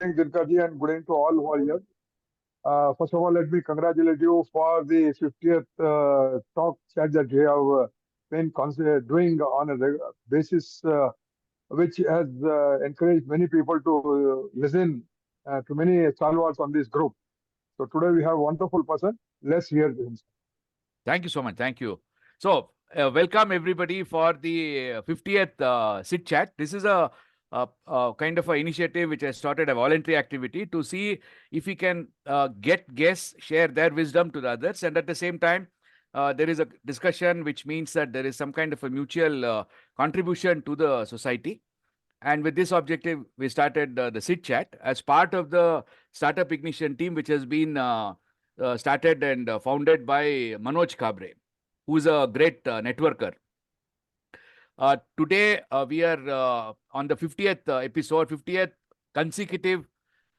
Dinkarji, and good evening to all who are here. First of all, let me congratulate you for the 50th talk chat that you have been doing on a basis, which has encouraged many people to listen to many stalwarts on this group. So today we have a wonderful person. Let's hear him. Thank you so much. Thank you. So, welcome everybody for the 50th SIT chat. This is a kind of an initiative which has started a voluntary activity to see if we can get guests, share their wisdom to the others, and at the same time, there is a discussion, which means that there is some kind of a mutual contribution to the society. And with this objective, we started the SIT chat as part of the Startup Ignition team, which has been started and founded by Manoj Kabre, who is a great networker. Today, we are on the 50th episode, 50th consecutive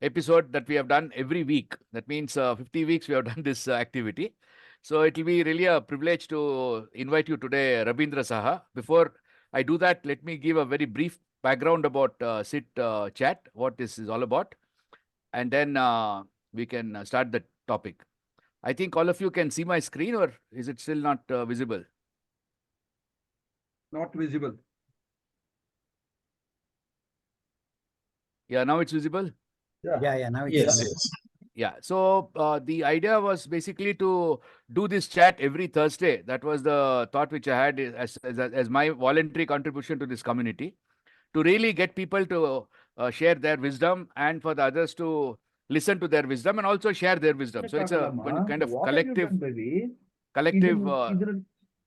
episode that we have done every week. That means 50 weeks we have done this activity. So it will be really a privilege to invite you today, Rabindra Saha. Before I do that, let me give a very brief background about SIT chat, what this is all about. And then we can start the topic. I think all of you can see my screen, or is it still not visible? Not visible. Yeah, now it's visible? Yeah. Now it's Yes. Yeah. So the idea was basically to do this chat every Thursday. That was the thought which I had as my voluntary contribution to this community, to really get people to share their wisdom and for the others to listen to their wisdom and also share their wisdom. So it's a kind of collective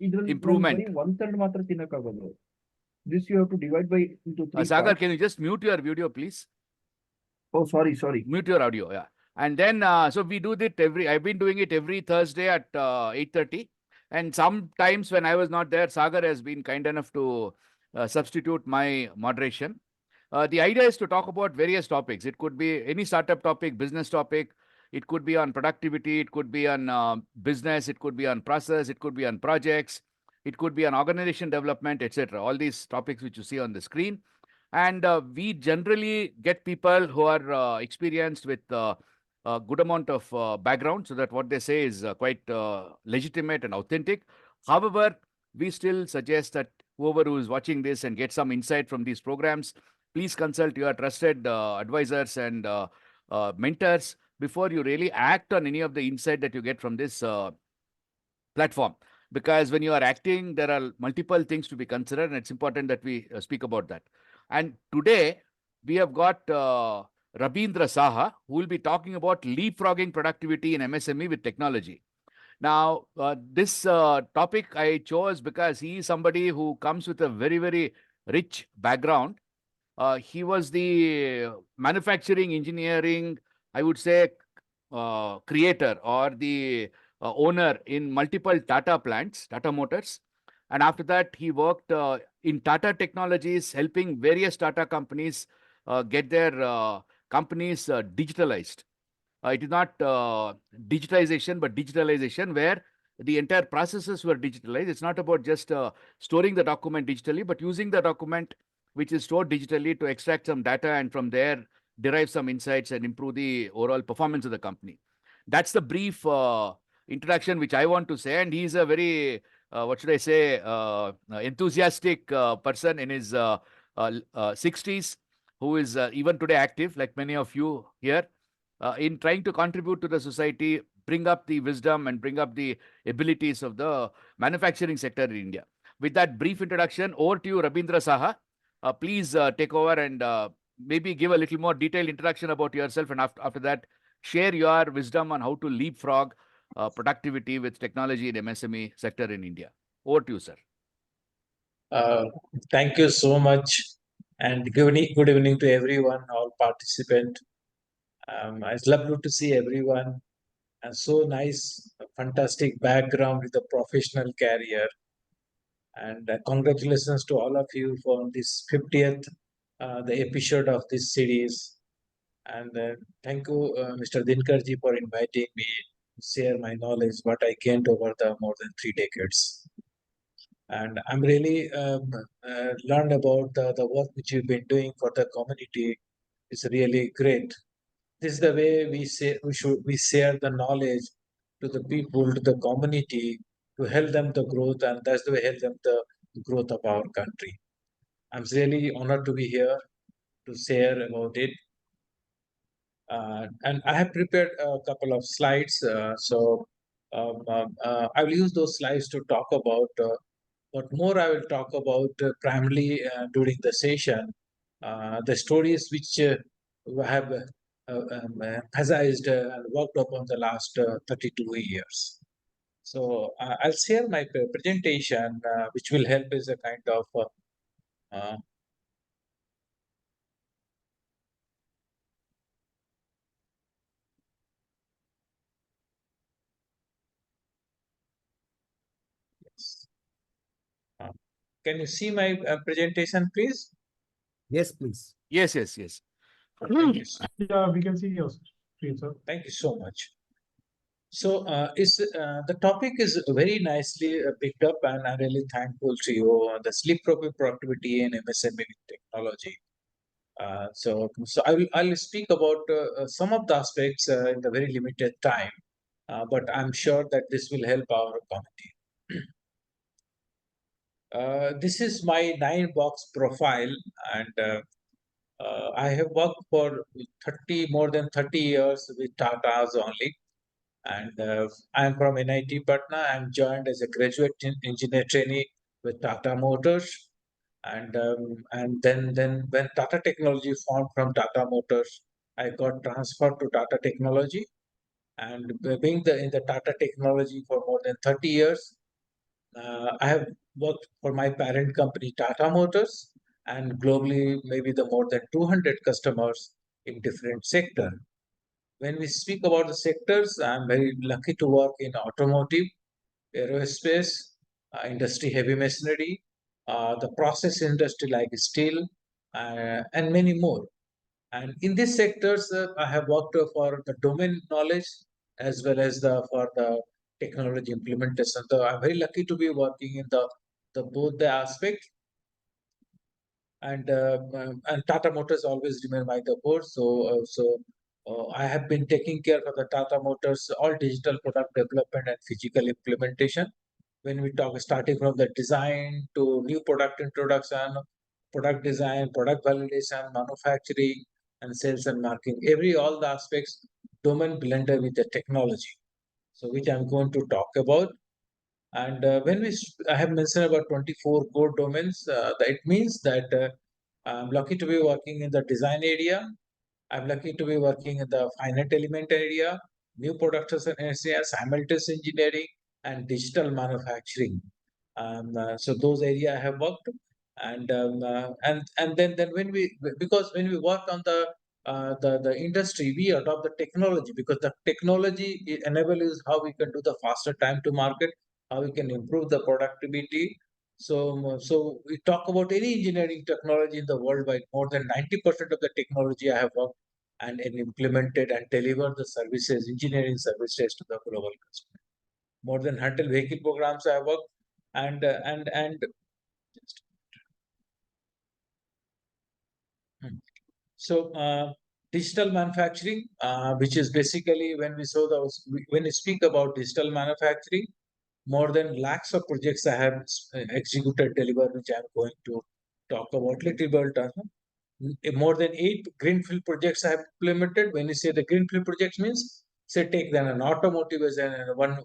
improvement. This you have to divide by into three Sagar, parts. can you just mute your video, please? Oh, sorry. Mute your audio, yeah. And then, so we do that I've been doing it every Thursday at 8:30. And sometimes when I was not there, Sagar has been kind enough to substitute my moderation. The idea is to talk about various topics. It could be any startup topic, business topic. It could be on productivity. It could be on business. It could be on process. It could be on projects. It could be on organization development, etc. All these topics which you see on the screen. And we generally get people who are experienced with a good amount of background, so that what they say is quite legitimate and authentic. However, we still suggest that whoever who is watching this and get some insight from these programs, please consult your trusted advisors and mentors before you really act on any of the insight that you get from this platform. Because when you are acting, there are multiple things to be considered, and it's important that we speak about that. And today, we have got Rabindra Saha, who will be talking about leapfrogging productivity in MSME with technology. Now, this topic I chose because he is somebody who comes with a very, very rich background. He was the manufacturing engineering, I would say, creator or the owner in multiple Tata plants, Tata Motors. And after that, he worked in Tata Technologies, helping various Tata companies get their companies digitalized. It is not digitization, but digitalization, where the entire processes were digitalized. It's not about just storing the document digitally, but using the document which is stored digitally to extract some data and from there derive some insights and improve the overall performance of the company. That's the brief introduction which I want to say. And he's a very, what should I say, enthusiastic person in his 60s, who is even today active, like many of you here, in trying to contribute to the society, bring up the wisdom and bring up the abilities of the manufacturing sector in India. With that brief introduction, over to you, Rabindra Saha. Please take over and maybe give a little more detailed introduction about yourself, and after that, share your wisdom on how to leapfrog productivity with technology in MSME sector in India. Over to you, sir. Thank you so much, and good evening to everyone, all participants. It's lovely to see everyone, and so nice, fantastic background with a professional career. And congratulations to all of you for this 50th the episode of this series. And thank you, Mr. Dinkarji, for inviting me to share my knowledge, what I gained over the more than 3 decades. And I'm really learned about the work which you've been doing for the community, is really great. This is the way we share the knowledge to the people, to the community, to help them the growth, and that's the way help them the growth of our country. I'm really honored to be here to share about it. And I have prepared a couple of slides. I will use those slides to talk about what more I will talk about primarily during the session. The stories which I have emphasized and worked upon the last 32 years. So I'll share my presentation, which will help as a kind of yes. Can you see my presentation, please? Yes, please. Yes, yes, yes. Thank you. Yeah, we can see your screen, sir. Thank you so much. So the topic is very nicely picked up, and I'm really thankful to you. The Leapfrogging Productivity and MSME technology. So I'll speak about some of the aspects in the very limited time, but I'm sure that this will help our community. This is my 9-box profile, and I have worked for more than 30 years with Tata's only. And I'm from NIT Patna. I'm joined as a graduate engineer trainee with Tata Motors. And then when Tata Technology formed from Tata Motors, I got transferred to Tata Technology. And being in the Tata Technology for more than 30 years, I have worked for my parent company, Tata Motors, and globally, maybe the more than 200 customers in different sectors. When we speak about the sectors, I'm very lucky to work in automotive, aerospace, industry, heavy machinery, the process industry like steel, and many more. And in these sectors, I have worked for the domain knowledge as well as for the technology implementation. So I'm very lucky to be working in the both the aspects. And Tata Motors always remain my support. I have been taking care of the Tata Motors all digital product development and physical implementation. When we talk starting from the design to new product introduction, product design, product validation, manufacturing, and sales and marketing, all the aspects domain blended with the technology. So which I'm going to talk about. And I have mentioned about 24 core domains, it means that I'm lucky to be working in the design area. I'm lucky to be working in the finite element area, new production area, simultaneous engineering, and digital manufacturing. So those areas I have worked, and then when we work on the industry, we adopt the technology because the technology enables how we can do the faster time to market, how we can improve the productivity. So we talk about any engineering technology in the worldwide. More than 90% of the technology I have worked and implemented and delivered the services, engineering services to the global customer. More than 100 vehicle programs I have worked, and digital manufacturing, which is basically when we speak about digital manufacturing, more than lakhs of projects I have executed, delivered, which I'm going to talk about little bit. More than 8 greenfield projects I have implemented. When you say the greenfield projects means, say, take then an automotive as one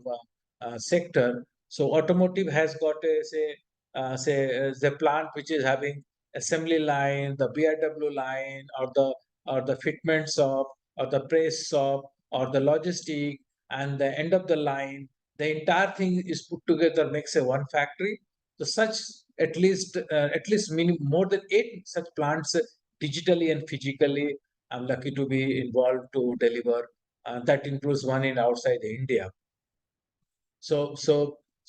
sector. So automotive has got the plant which is having assembly line, the BIW line, or the fitment shop, or the press shop, or the logistic, and the end of the line. The entire thing is put together, makes a one factory. So such at least more than 8 such plants digitally and physically, I'm lucky to be involved to deliver. That includes one in outside India. So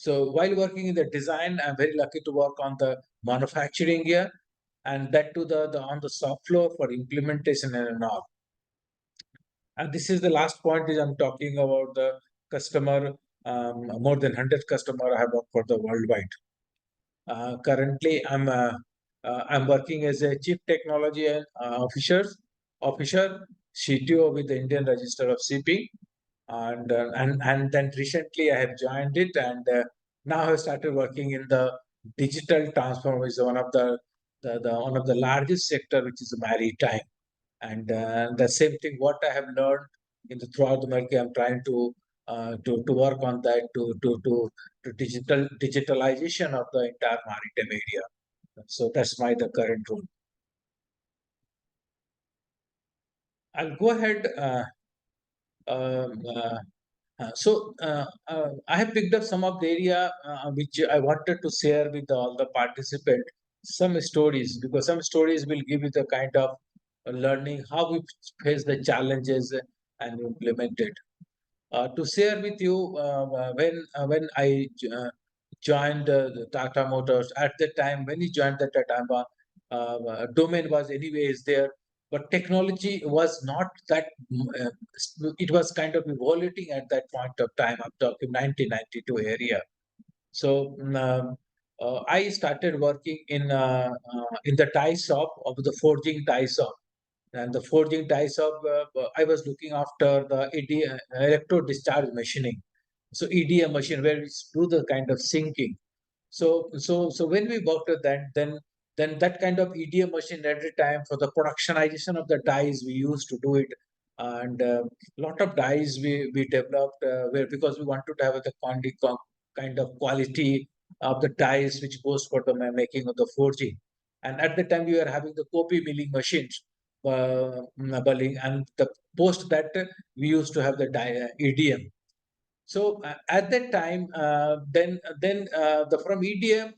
while working in the design, I'm very lucky to work on the manufacturing here, and that to the on the shop floor for implementation and all. And this is the last point is I'm talking about the customer. More than 100 customer I have worked for the worldwide. Currently, I'm working as a chief technology officer officer, CTO with the Indian Register of Shipping, and then recently I have joined it, and now I have started working in the digital transformation, which is one of the largest sector, which is maritime. And the same thing, what I have learned throughout the market, I'm trying to work on that to digitalization of the entire maritime area. So that's the current role. I'll go ahead. Um, uh, I have picked up some of the area which I wanted to share with all the participants. Some stories, because some stories will give you the kind of learning how we face the challenges and implement it. To share with you, when I joined the Tata Motors, at the time when he joined the Tata, domain was anyways there, but technology was not that. It was kind of evolving at that point of time. I'm talking 1992 area. So I started working in the tie shop of the forging tie shop. And the forging die shop, I was looking after the electro discharge machining. So EDM machine where we do the kind of sinking. So when we worked at that, then that kind of EDM machine at the time for the productionization of the dies we used to do it, and a lot of dies we developed where because we wanted to have the kind of quality of the dies which goes for the making of the forging. And at the time we were having the copy milling machines, bulling, and the post that we used to have the EDM. So at that time, from EDM,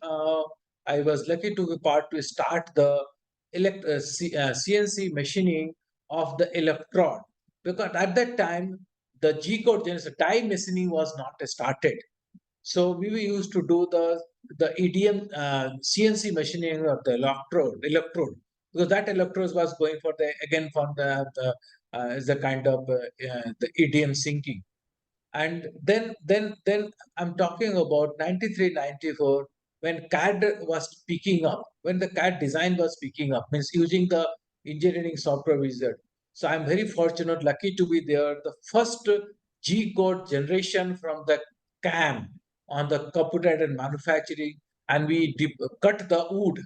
I was lucky to be part to start the CNC machining of the electrode, because at that time the G code die machining was not started. So we used to do the EDM CNC machining of the electrode, because that electrode was going for the kind of the EDM sinking. And then I'm talking about 93, 94, when CAD was picking up, when the CAD design was picking up, means using the engineering software wizard. So I'm very fortunate, lucky to be there. The first G code generation from the CAM on the computer and manufacturing, and we cut the wood,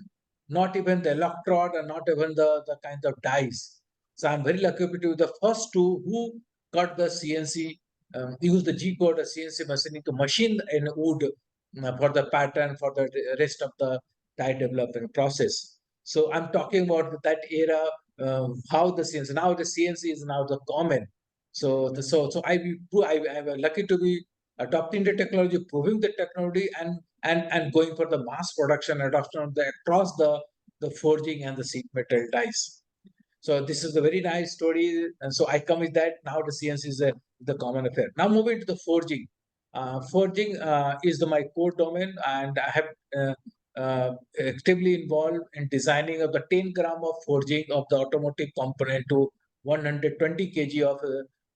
not even the electrode and not even the kind of dies. So I'm very lucky to be the first two who cut the CNC, use the G code, CNC machining to machine in wood for the pattern for the rest of the die development process. So I'm talking about that era, how the CNC, now the CNC is now the common. So I'm lucky to be adopting the technology, proving the technology, and going for the mass production adoption of the across the forging and the sheet metal dies. So this is a very nice story. And so I come with that. Now the CNC is the common affair. Now moving to the forging. Forging is my core domain, and I have actively involved in designing of the 10 gram of forging of the automotive component to 120 kg of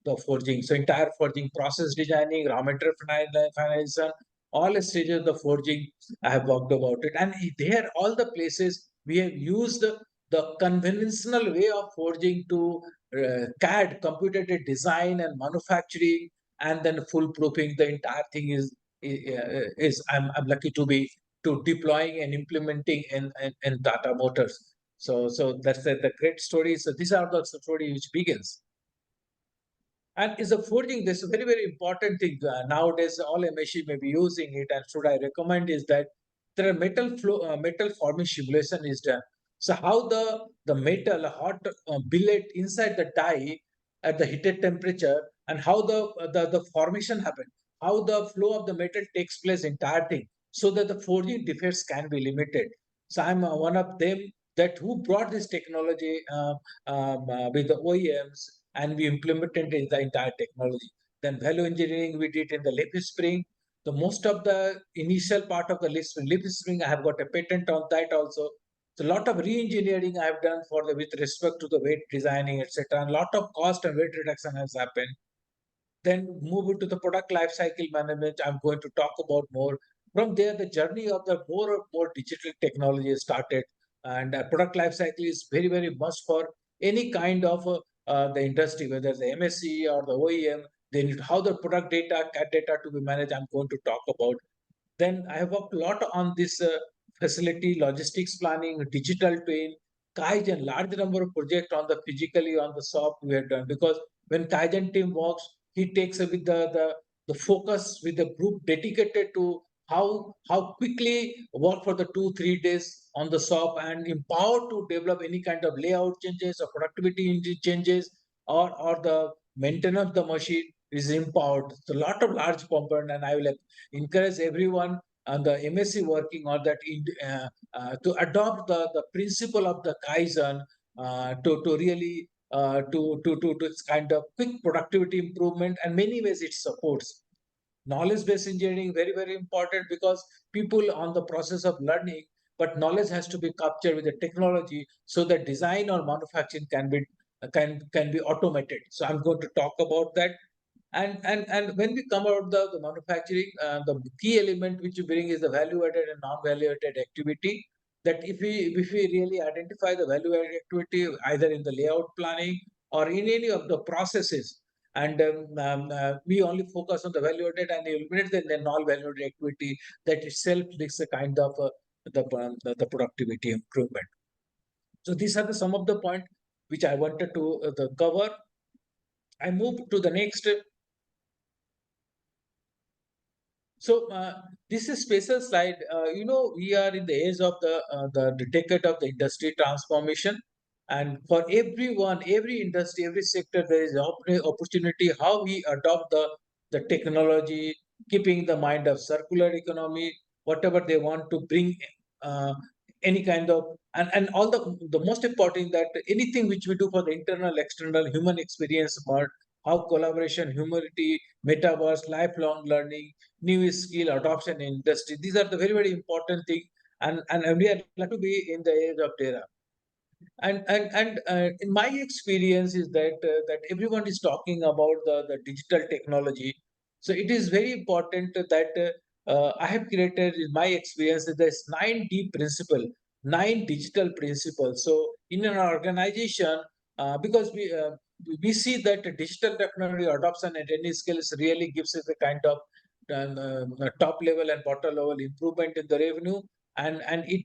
the forging. So entire forging process designing, raw material finalization, all stages of the forging, I have worked about it. And there, all the places we have used the conventional way of forging to CAD, computer aided design and manufacturing, and then full proofing. The entire thing is I'm lucky to be deploying and implementing in Tata Motors. So that's the great story. So these are the story which begins. And is a forging, this is a very, very important thing. Nowadays, all MSME may be using it. And should I recommend is that there are metal forming simulation is done. So how the metal hot billet inside the die at the heated temperature, and how the formation happen, how the flow of the metal takes place, entire thing, so that the forging defects can be limited. So I'm one of them that who brought this technology with the OEMs, and we implemented in the entire technology. Then value engineering we did in the leaf spring. The most of the initial part of the leaf spring, I have got a patent on that also. So a lot of re-engineering I have done for with respect to the weight designing, etc. And a lot of cost and weight reduction has happened. Then move into the product life cycle management. I'm going to talk about more. From there, the journey of the more digital technology started, and product life cycle is very, very much for any kind of the industry, whether the MSE or the OEM, they need how the product data, CAD data to be managed. I'm going to talk about. Then I have worked a lot on this facility, logistics planning, digital twin, Kaizen, large number of projects on the physically on the shop we have done. Because when Kaizen team works, he takes with the focus with the group dedicated to how quickly work for the 2-3 days on the shop and empowered to develop any kind of layout changes or productivity changes or the maintenance of the machine is empowered. It's a lot of large component, and I will encourage everyone on the MSc working on that to adopt the principle of the Kaizen to really to this kind of quick productivity improvement, and many ways it supports. Knowledge based engineering very, very important because people on the process of learning, but knowledge has to be captured with the technology so that design or manufacturing can be automated. So I'm going to talk about that. And when we come out the manufacturing, the key element which you bring is the value added and non-value added activity. That if we really identify the value added activity either in the layout planning or in any of the processes, and we only focus on the value added and eliminate the non-value added activity, that itself makes a kind of the productivity improvement. So these are some of the points which I wanted to cover. I move to the next. So this is special slide. We are in the age of the decade of the industry transformation, and for everyone, every industry, every sector, there is opportunity how we adopt the technology, keeping the mind of circular economy, whatever they want to bring, any kind of and all the most important that anything which we do for the internal, external, human experience, how collaboration, humility, metaverse, lifelong learning, new skill adoption in industry. These are the very, very important thing. And we are lucky to be in the age of data. And in my experience is that everyone is talking about the digital technology. So it is very important that I have created in my experience that there's 9D principle, 9 digital principles. So in an organization, because we see that digital technology adoption at any scale is really gives us a kind of top level and bottom level improvement in the revenue, and it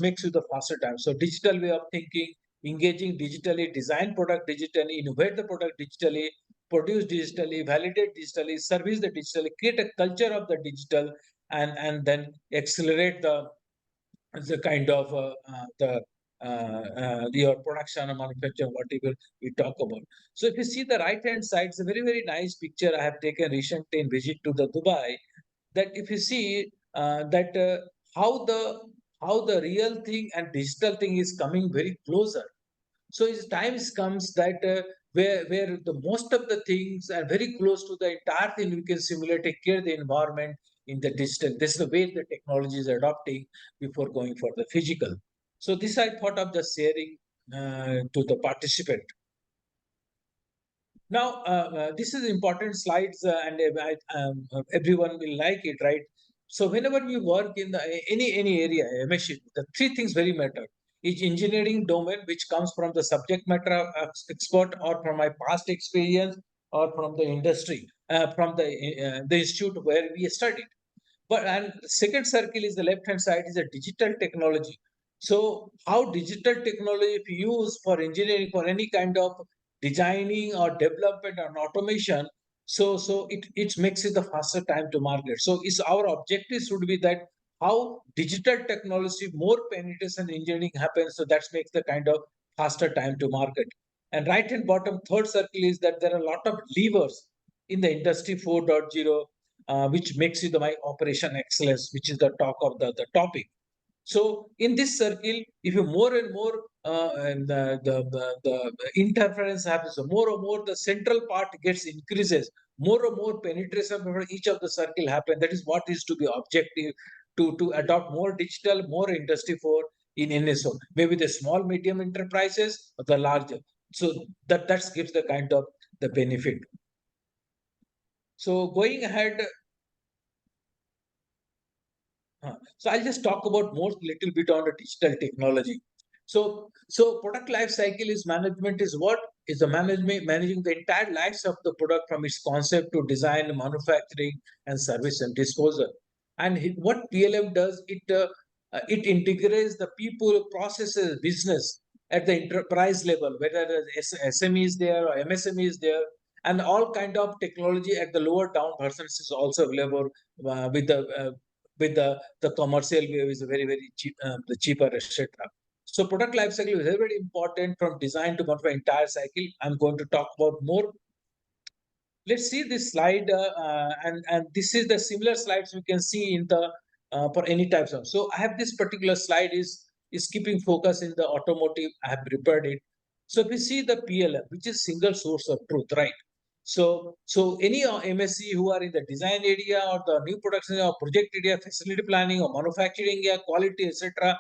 makes you the faster time. So digital way of thinking, engaging digitally, design product digitally, innovate the product digitally, produce digitally, validate digitally, service the digitally, create a culture of the digital, and then accelerate the kind of your production and manufacturing, whatever we talk about. So if you see the right hand side, it's a very, very nice picture I have taken recently in visit to the Dubai. That if you see that how the real thing and digital thing is coming very closer. So as times comes that where the most of the things are very close to the entire thing, we can simulate, take care of the environment in the digital. This is the way the technology is adopting before going for the physical. So this I thought of just sharing to the participant. Now, this is important slides, and everyone will like it, right? So whenever we work in any area, MSc, the three things very matter. Is engineering domain, which comes from the subject matter expert, or from my past experience, or from the industry, from the institute where we studied. But and second circle is the left hand side is a digital technology. So how digital technology if used for engineering, for any kind of designing or development or automation, so it makes it the faster time to market. So is our objective should be that how digital technology more penetration engineering happens, so that makes the kind of faster time to market. And right hand bottom third circle is that there are a lot of levers in the industry 4.0, which makes you the my operation excellence, which is the talk of the topic. So in this circle, if you more and more and the interference happens, so more and more the central part gets increases, more and more penetration for each of the circle happen. That is what is to be objective to adopt more digital, more industry for in NSO. Maybe the small medium enterprises or the larger. So that gives the kind of the benefit. So going ahead. So I'll just talk about more little bit on the digital technology. So product life cycle is management is what is the managing the entire life of the product from its concept to design, manufacturing, and service and disposal. And what PLM does, it integrates the people, processes, business at the enterprise level, whether SME is there or MSME is there, and all kind of technology at the lower down versions is also available with the commercial wave is very cheap, the cheaper, etc. So product life cycle is very important from design to manufacture entire cycle. I'm going to talk about more. Let's see this slide, and this is the similar slides we can see in the for any types of. So I have this particular slide is keeping focus in the automotive. I have prepared it. So if we see the PLM, which is single source of truth, right? So any MSc who are in the design area or the new production or project area, facility planning or manufacturing area, quality, etc.,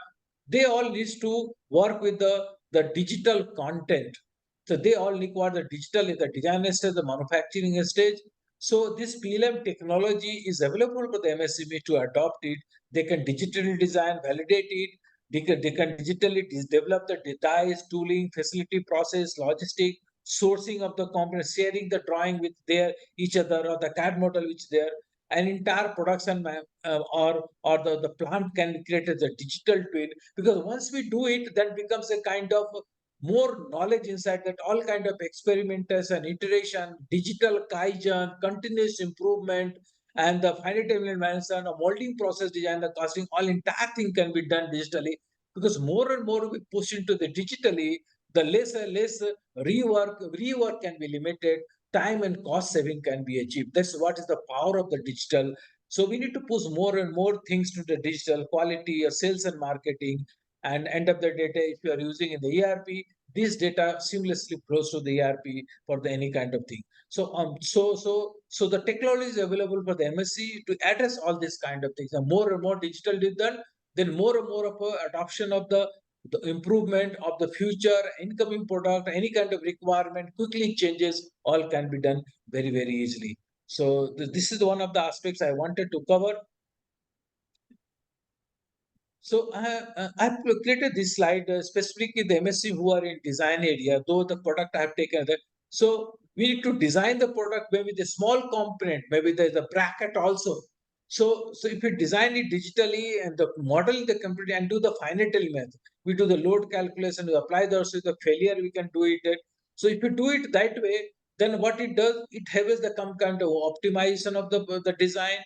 they all need to work with the digital content. So they all require the digital in the design stage, the manufacturing stage. So this PLM technology is available for the MSME to adopt it. They can digitally design, validate it. They can digitally develop the dies, tooling, facility process, logistic, sourcing of the components, sharing the drawing with their each other or the CAD model which there. An entire production or the plant can be created as a digital twin, because once we do it, that becomes a kind of more knowledge inside that all kind of experimentation, iteration, digital kaizen, continuous improvement, and the finite element management, a molding process design, the casting, all entire thing can be done digitally. Because more and more we push into the digitally, the less rework can be limited, time and cost saving can be achieved. That's what is the power of the digital. So we need to push more and more things to the digital quality, sales and marketing, and end of the data. If you are using in the ERP, this data seamlessly flows to the ERP for the any kind of thing. So the technology is available for the MSc to address all these kind of things. And more and more digital is done, then more and more of a adoption of the improvement of the future incoming product, any kind of requirement quickly changes, all can be done very easily. So this is one of the aspects I wanted to cover. So I've created this slide specifically the MSc who are in design area, though the product I've taken that. So we need to design the product maybe the small component, maybe there's a bracket also. So if you design it digitally and the model the computer and do the finite element, we do the load calculation, we apply the failure, we can do it. So if you do it that way, then what it does, it has the kind of optimization of the design,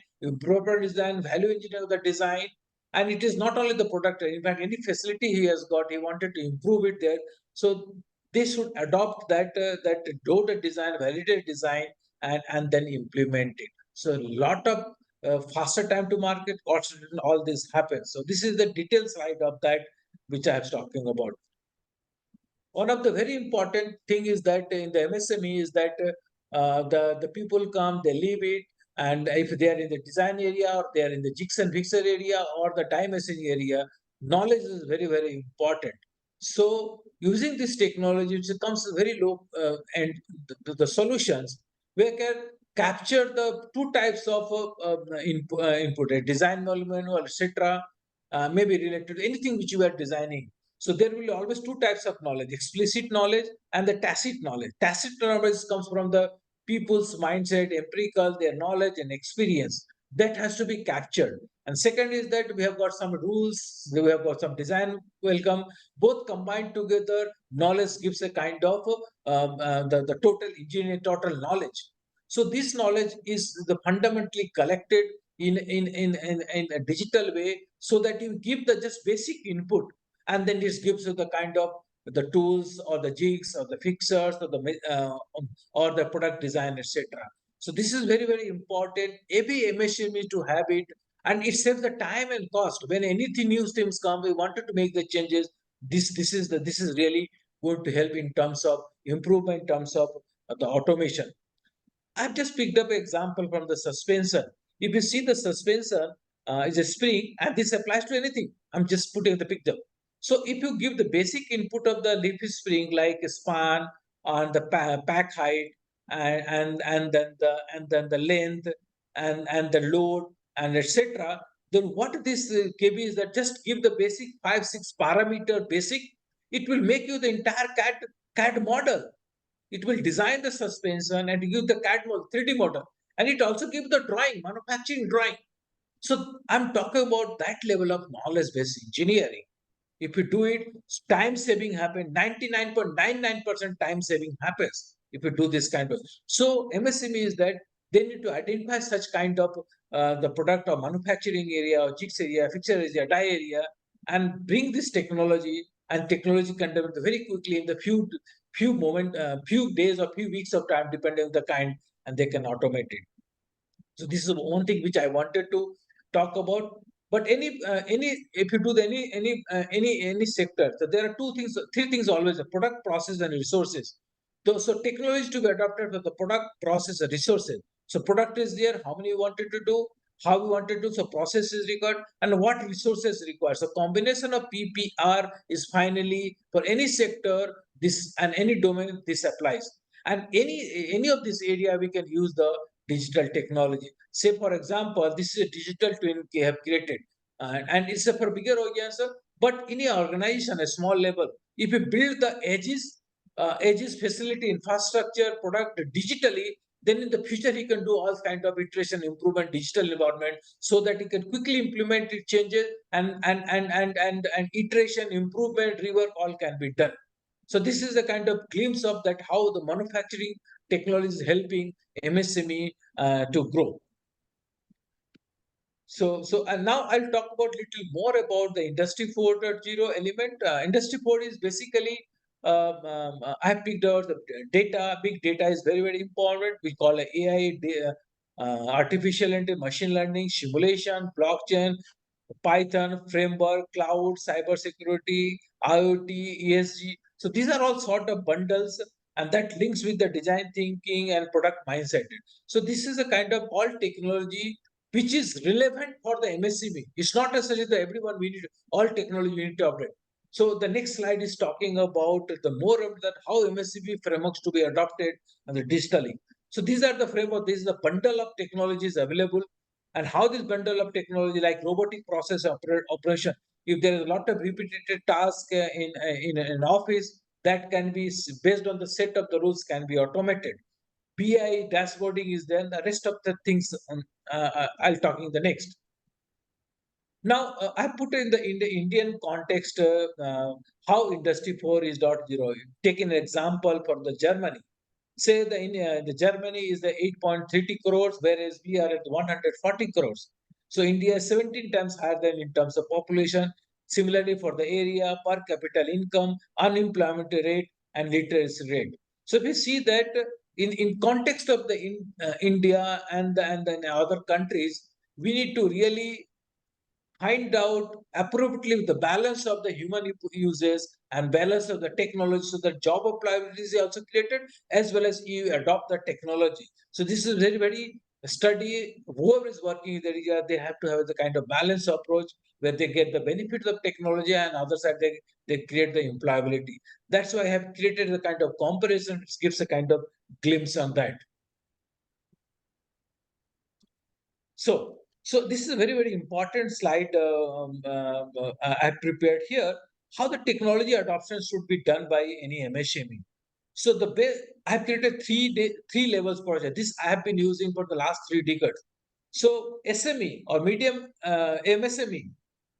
proper design, value engineering of the design. And it is not only the product, in fact, any facility he has got, he wanted to improve it there. So they should adopt that do the design, validate design, and then implement it. So a lot of faster time to market, cost reduction, all this happens. So this is the detailed slide of that which I was talking about. One of the very important thing is that in the MSME is that the people come, they leave it, and if they are in the design area or they are in the jigs and fixer area or the die machine area, knowledge is very important. So using this technology, which comes very low and the solutions, we can capture the two types of input, a design manual, etc. Maybe related to anything which you are designing. So there will be always two types of knowledge, explicit knowledge and the tacit knowledge. Tacit knowledge comes from the people's mindset, empirical, their knowledge and experience. That has to be captured. And second is that we have got some rules, we have got some design welcome. Both combined together, knowledge gives a kind of the total engineering, total knowledge. So this knowledge is the fundamentally collected in a digital way, so that you give the just basic input, and then this gives you the kind of the tools or the jigs or the fixers or the product design, etc. So this is very important. Every MSME to have it, and it saves the time and cost. When anything new things come, we wanted to make the changes. This is really going to help in terms of improvement, in terms of the automation. I've just picked up an example from the suspension. If you see the suspension is a spring, and this applies to anything. I'm just putting the picture. So if you give the basic input of the leaf spring like a span and the pack height and then the length and the load and etc., then what this KB is that just give the basic 5-6 parameter basic, it will make you the entire CAD model. It will design the suspension and give the CAD model, 3D model. And it also gives the drawing, manufacturing drawing. So I'm talking about that level of knowledge-based engineering. If you do it, time saving happens. 99.99% time saving happens if you do this kind of. So MSME is that they need to identify such kind of the product or manufacturing area or jigs area, fixture area, die area, and bring this technology, and technology can develop very quickly in the few days or few weeks of time, depending on the kind, and they can automate it. So this is one thing which I wanted to talk about. But any if you do any sector, so there are three things always: the product, process, and resources. So technology to be adopted for the product, process, and resources. So product is there, how many you wanted to do, how we want to do. So process is required, and what resources required. So combination of PPR is finally for any sector, this and any domain this applies. And any of this area we can use the digital technology. Say, for example, this is a digital twin we have created, and it's a for bigger audience. But in an organization, a small level, if you build the edges facility, infrastructure, product digitally, then in the future he can do all kind of iteration, improvement, digital environment, so that he can quickly implement it changes, and iteration, improvement, rework, all can be done. So this is a kind of glimpse of that how the manufacturing technology is helping MSME to grow. So and now I'll talk about little more about the Industry 4.0 element. Industry 4 is basically I have picked out the data. Big data is very, very important. We call it AI, artificial intelligence, machine learning, simulation, blockchain, Python, framework, cloud, cyber security, IoT, ESG. So these are all sort of bundles, and that links with the design thinking and product mindset. So this is a kind of all technology which is relevant for the MSME. It's not necessarily that everyone we need all technology we need to upgrade. So the next slide is talking about the more of that how MSME frameworks to be adopted and the digitally. So these are the framework. This is the bundle of technologies available, and how this bundle of technology like robotic process operation. If there is a lot of repetitive task in an office, that can be based on the set of the rules can be automated. BI dashboarding is there. The rest of the things I'll talking the next. Now I put in the Indian context how Industry 4 is .0. Take an example for the Germany. Say the Germany is the 8.30 crores, whereas we are at 140 crores. So India is 17 times higher than in terms of population. Similarly, for the area, per capita income, unemployment rate, and literacy rate. So we see that in context of the India and the other countries, we need to really find out appropriately the balance of the human uses and balance of the technology, so that job opportunity is also created as well as you adopt the technology. So this is very, very study. Whoever is working in the area, they have to have the kind of balanced approach where they get the benefits of technology and other side they create the employability. That's why I have created the kind of comparison which gives a kind of glimpse on that. So this is a very, very important slide I prepared here, how the technology adoption should be done by any MSME. So I have created three levels project. This I have been using for the last 3 decades. So SME or medium MSME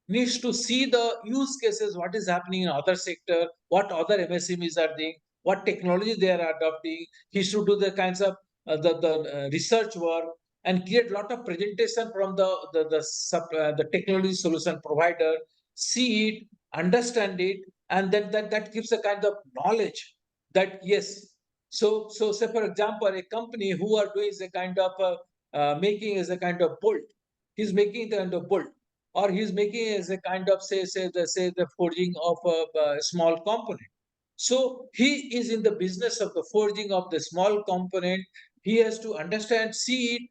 needs to see the use cases, what is happening in other sector, what other MSMEs are doing, what technology they are adopting. He should do the kinds of the research work and create a lot of presentation from the technology solution provider, see it, understand it, and then that gives a kind of knowledge that yes. So say for example, a company who are doing a kind of making as a kind of bolt, he's making the kind of bolt, or he's making as a kind of say the forging of a small component. So he is in the business of the forging of the small component. He has to understand, see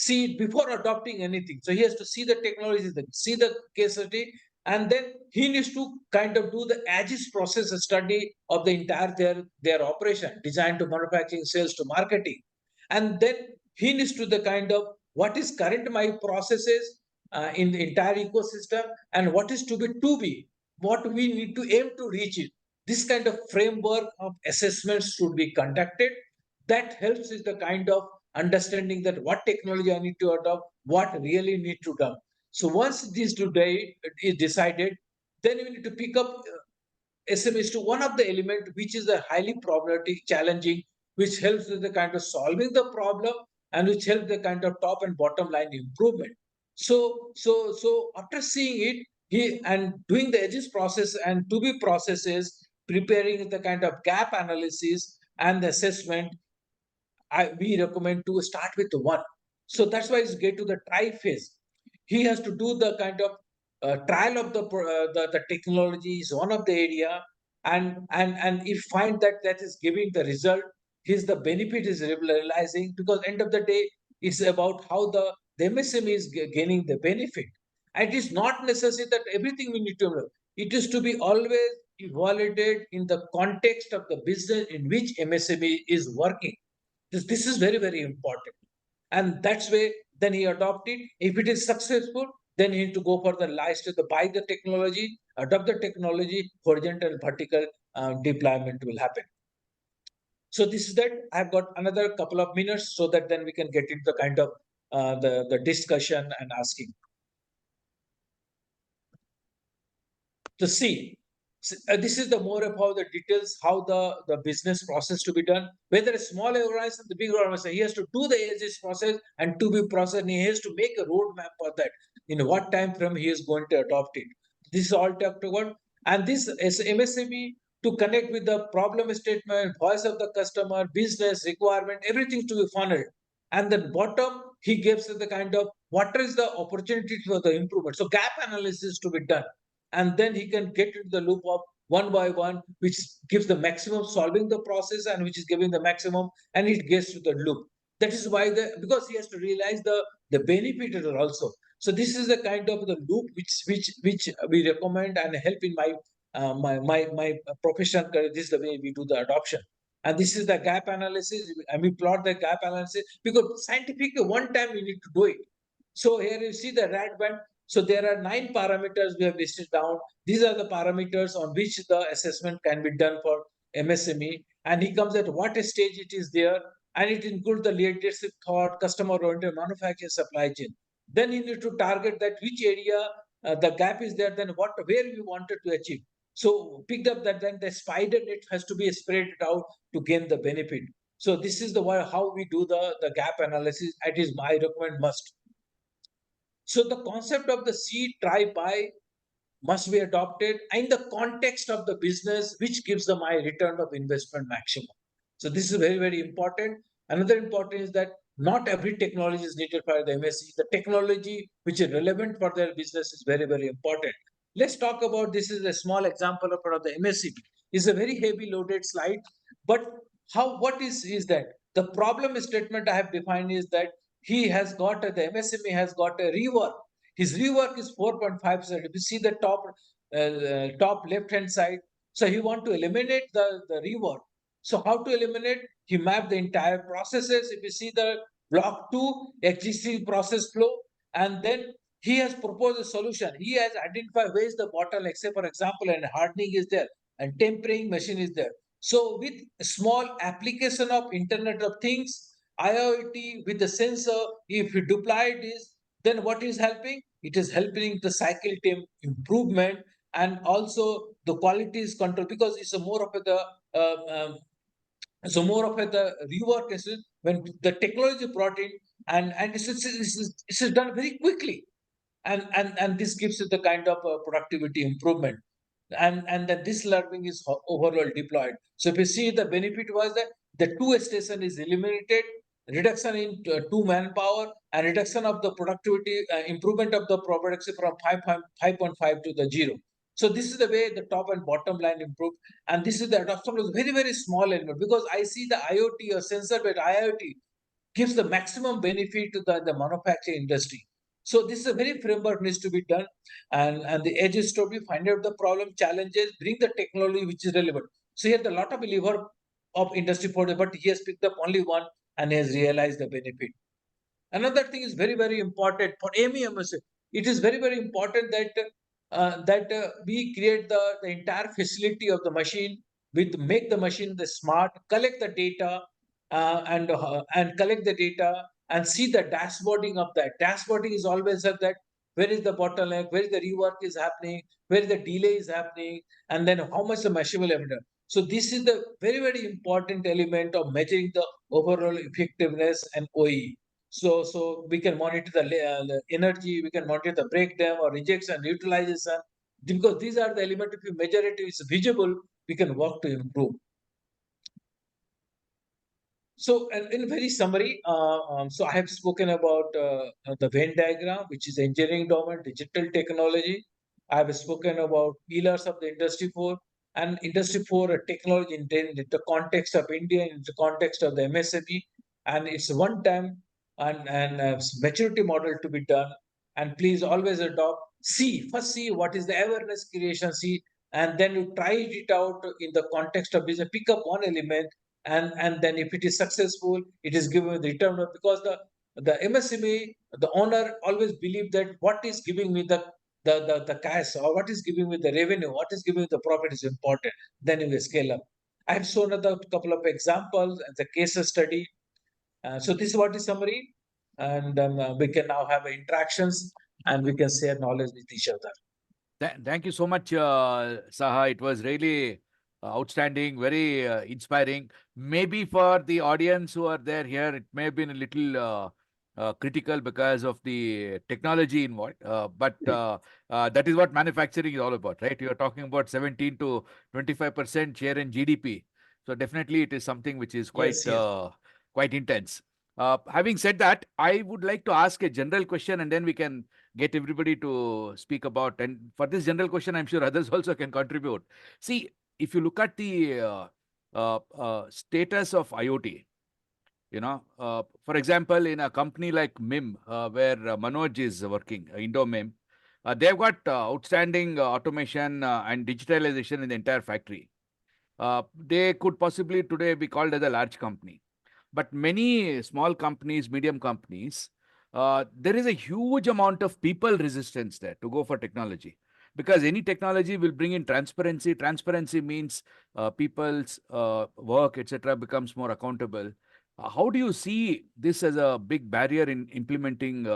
it before adopting anything. So he has to see the technology, see the case study, and then he needs to kind of do the as-is process study of the entire their operation, design to manufacturing, sales to marketing, and then he needs to the kind of what is current my processes in the entire ecosystem, and what is to be, what we need to aim to reach it. this kind of framework of assessments should be conducted. That helps is the kind of understanding that what technology I need to adopt, what really need to do. So once this today is decided, then we need to pick up SMEs to one of the element which is a highly problematic, challenging, which helps with the kind of solving the problem and which helps the kind of top and bottom line improvement. So after seeing it, he and doing the edges process and to be processes, preparing the kind of gap analysis and the assessment, we recommend to start with one. So that's why it's get to the try phase. He has to do the kind of trial of the technology is one of the area, and if find that that is giving the result, his the benefit is realizing, because end of the day it's about how the MSME is gaining the benefit. And it is not necessary that everything we need to know. It is to be always evaluated in the context of the business in which MSME is working. This is very, very important. And that's way then he adopted. If it is successful, then he need to go for the last to the buy the technology, adopt the technology, horizontal and vertical deployment will happen. So this is that. I've got another couple of minutes so that then we can get into the kind of the discussion and asking. To see. This is the more about the details, how the business process to be done. Whether a small organization, the big organization, he has to do the ASIS process and to be processed, and he has to make a roadmap for that. In what time frame he is going to adopt it. This is all talked about. And this is MSME to connect with the problem statement, voice of the customer, business requirement, everything to be funneled. And the bottom, he gives the kind of what is the opportunity for the improvement. So gap analysis to be done. And then he can get into the loop of one by one, which gives the maximum solving the process and which is giving the maximum, and it gets to the loop. That is why because he has to realize the benefit also. So this is the kind of the loop which we recommend and help in my professional career. This is the way we do the adoption. And this is the gap analysis, and we plot the gap analysis because scientifically one time we need to do it. So here you see the red band. So there are 9 parameters we have listed down. These are the parameters on which the assessment can be done for MSME. And he comes at what stage it is there. And it includes the leadership thought, customer-oriented manufacturing supply chain. Then you need to target that which area the gap is there, then where we wanted to achieve. So picked up that then the spider net has to be spread out to gain the benefit. So this is the way how we do the gap analysis. It is my recommend must. So the concept of the see, try, buy must be adopted in the context of the business, which gives them my return of investment maximum. So this is very, very important. Another important is that not every technology is needed for the MSE. The technology which is relevant for their business is very, very important. Let's talk about this is a small example of the MSE. It's a very heavy loaded slide, but what is that? The problem statement I have defined is that he has got the MSME has got a rework. His rework is 4.5%. If you see the top left hand side, so he want to eliminate the rework. So how to eliminate? He mapped the entire processes. If you see the block 2 existing process flow, and then he has proposed a solution. He has identified where is the bottleneck. Say for example, and hardening is there, and tempering machine is there. So with a small application of Internet of Things, IoT with the sensor, if you deploy this, then what is helping? It is helping the cycle time improvement, and also the quality is control, because it's a more of the rework is when the technology brought in, and this is done very quickly, and this gives you the kind of productivity improvement, and then this learning is overall deployed. So if you see the benefit was that the 2 station is eliminated, reduction in 2 manpower, and reduction of the productivity, improvement of the productivity from 5.5 to the 0. So this is the way the top and bottom line improve. And this is the adoption was very, very small element, because I see the IoT or sensor based IoT gives the maximum benefit to the manufacturing industry. So this is a very framework needs to be done, and the edge is to be find out the problem, challenges, bring the technology which is relevant. So here the lot of lever of industry for, but he has picked up only one and has realized the benefit. Another thing is very, very important for MEMS. It is very, very important that that we create the entire facility of the machine, with make the machine the smart, collect the data, and collect the data and see the dashboarding of that. Dashboarding is always of that where is the bottleneck, where is the rework is happening, where the delay is happening, and then how much the machine will have done. So this is the very, very important element of measuring the overall effectiveness and OE. So we can monitor the energy, we can monitor the breakdown or rejection, utilization, because these are the elements. If you measure it, it's visible, we can work to improve. So, in very summary, so I have spoken about the Venn diagram, which is engineering domain, digital technology. I have spoken about pillars of the Industry 4, and Industry 4 technology in the context of India, in the context of the MSME, and it's one time and maturity model to be done. And please always adopt. First see what is the awareness creation. And then you try it out in the context of business. Pick up one element, and then if it is successful, it is given the return, because the MSME, the owner always believe that what is giving me the cash, or what is giving me the revenue, what is giving me the profit is important. Then you will scale up. I have shown a couple of examples and the case study. So this is what is summary, and we can now have interactions and we can share knowledge with each other. Thank you so much, Saha. It was really outstanding, very inspiring. Maybe for the audience who are there here, it may have been a little critical because of the technology involved. But that is what manufacturing is all about, right? You are talking about 17 to 25% share in GDP. So definitely it is something which is quite, Yes. quite intense. Having said that, I would like to ask a general question, and then we can get everybody to speak about. And for this general question, I'm sure others also can contribute. See, if you look at the status of IoT, for example, in a company like MIM, where Manoj is working, Indo-MIM, they've got outstanding automation and digitalization in the entire factory. They could possibly today be called as a large company. But many small companies, medium companies, there is a huge amount of people resistance there to go for technology, because any technology will bring in transparency. Transparency means people's work, etc., becomes more accountable. How do you see this as a big barrier in implementing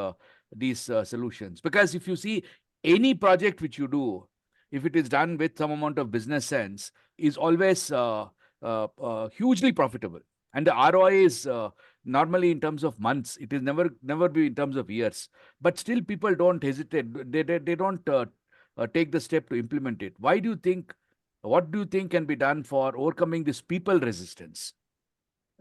these solutions? Because if you see any project which you do, if it is done with some amount of business sense, is always hugely profitable. And the ROI is normally in terms of months. It is never be in terms of years. But still, people don't hesitate. They don't take the step to implement it. Why do you think? What do you think can be done for overcoming this people resistance?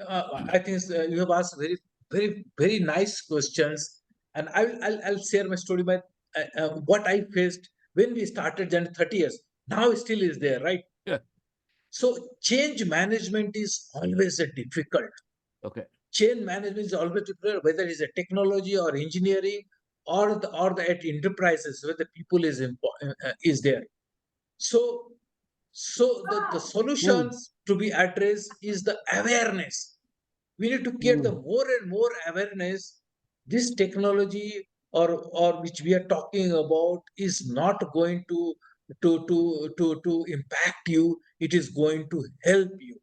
I think you have asked very, very, very nice questions, and I'll share my story. What I faced when we started Gen 30 years. Now it still is there, right? Yeah. So change management is always a difficult. Okay. Change management is always difficult, whether it's a technology or engineering or the at enterprises where the people is there. So the solutions to be addressed is the awareness. We need to get the more and more awareness. This technology or which we are talking about is not going to impact you. It is going to help you.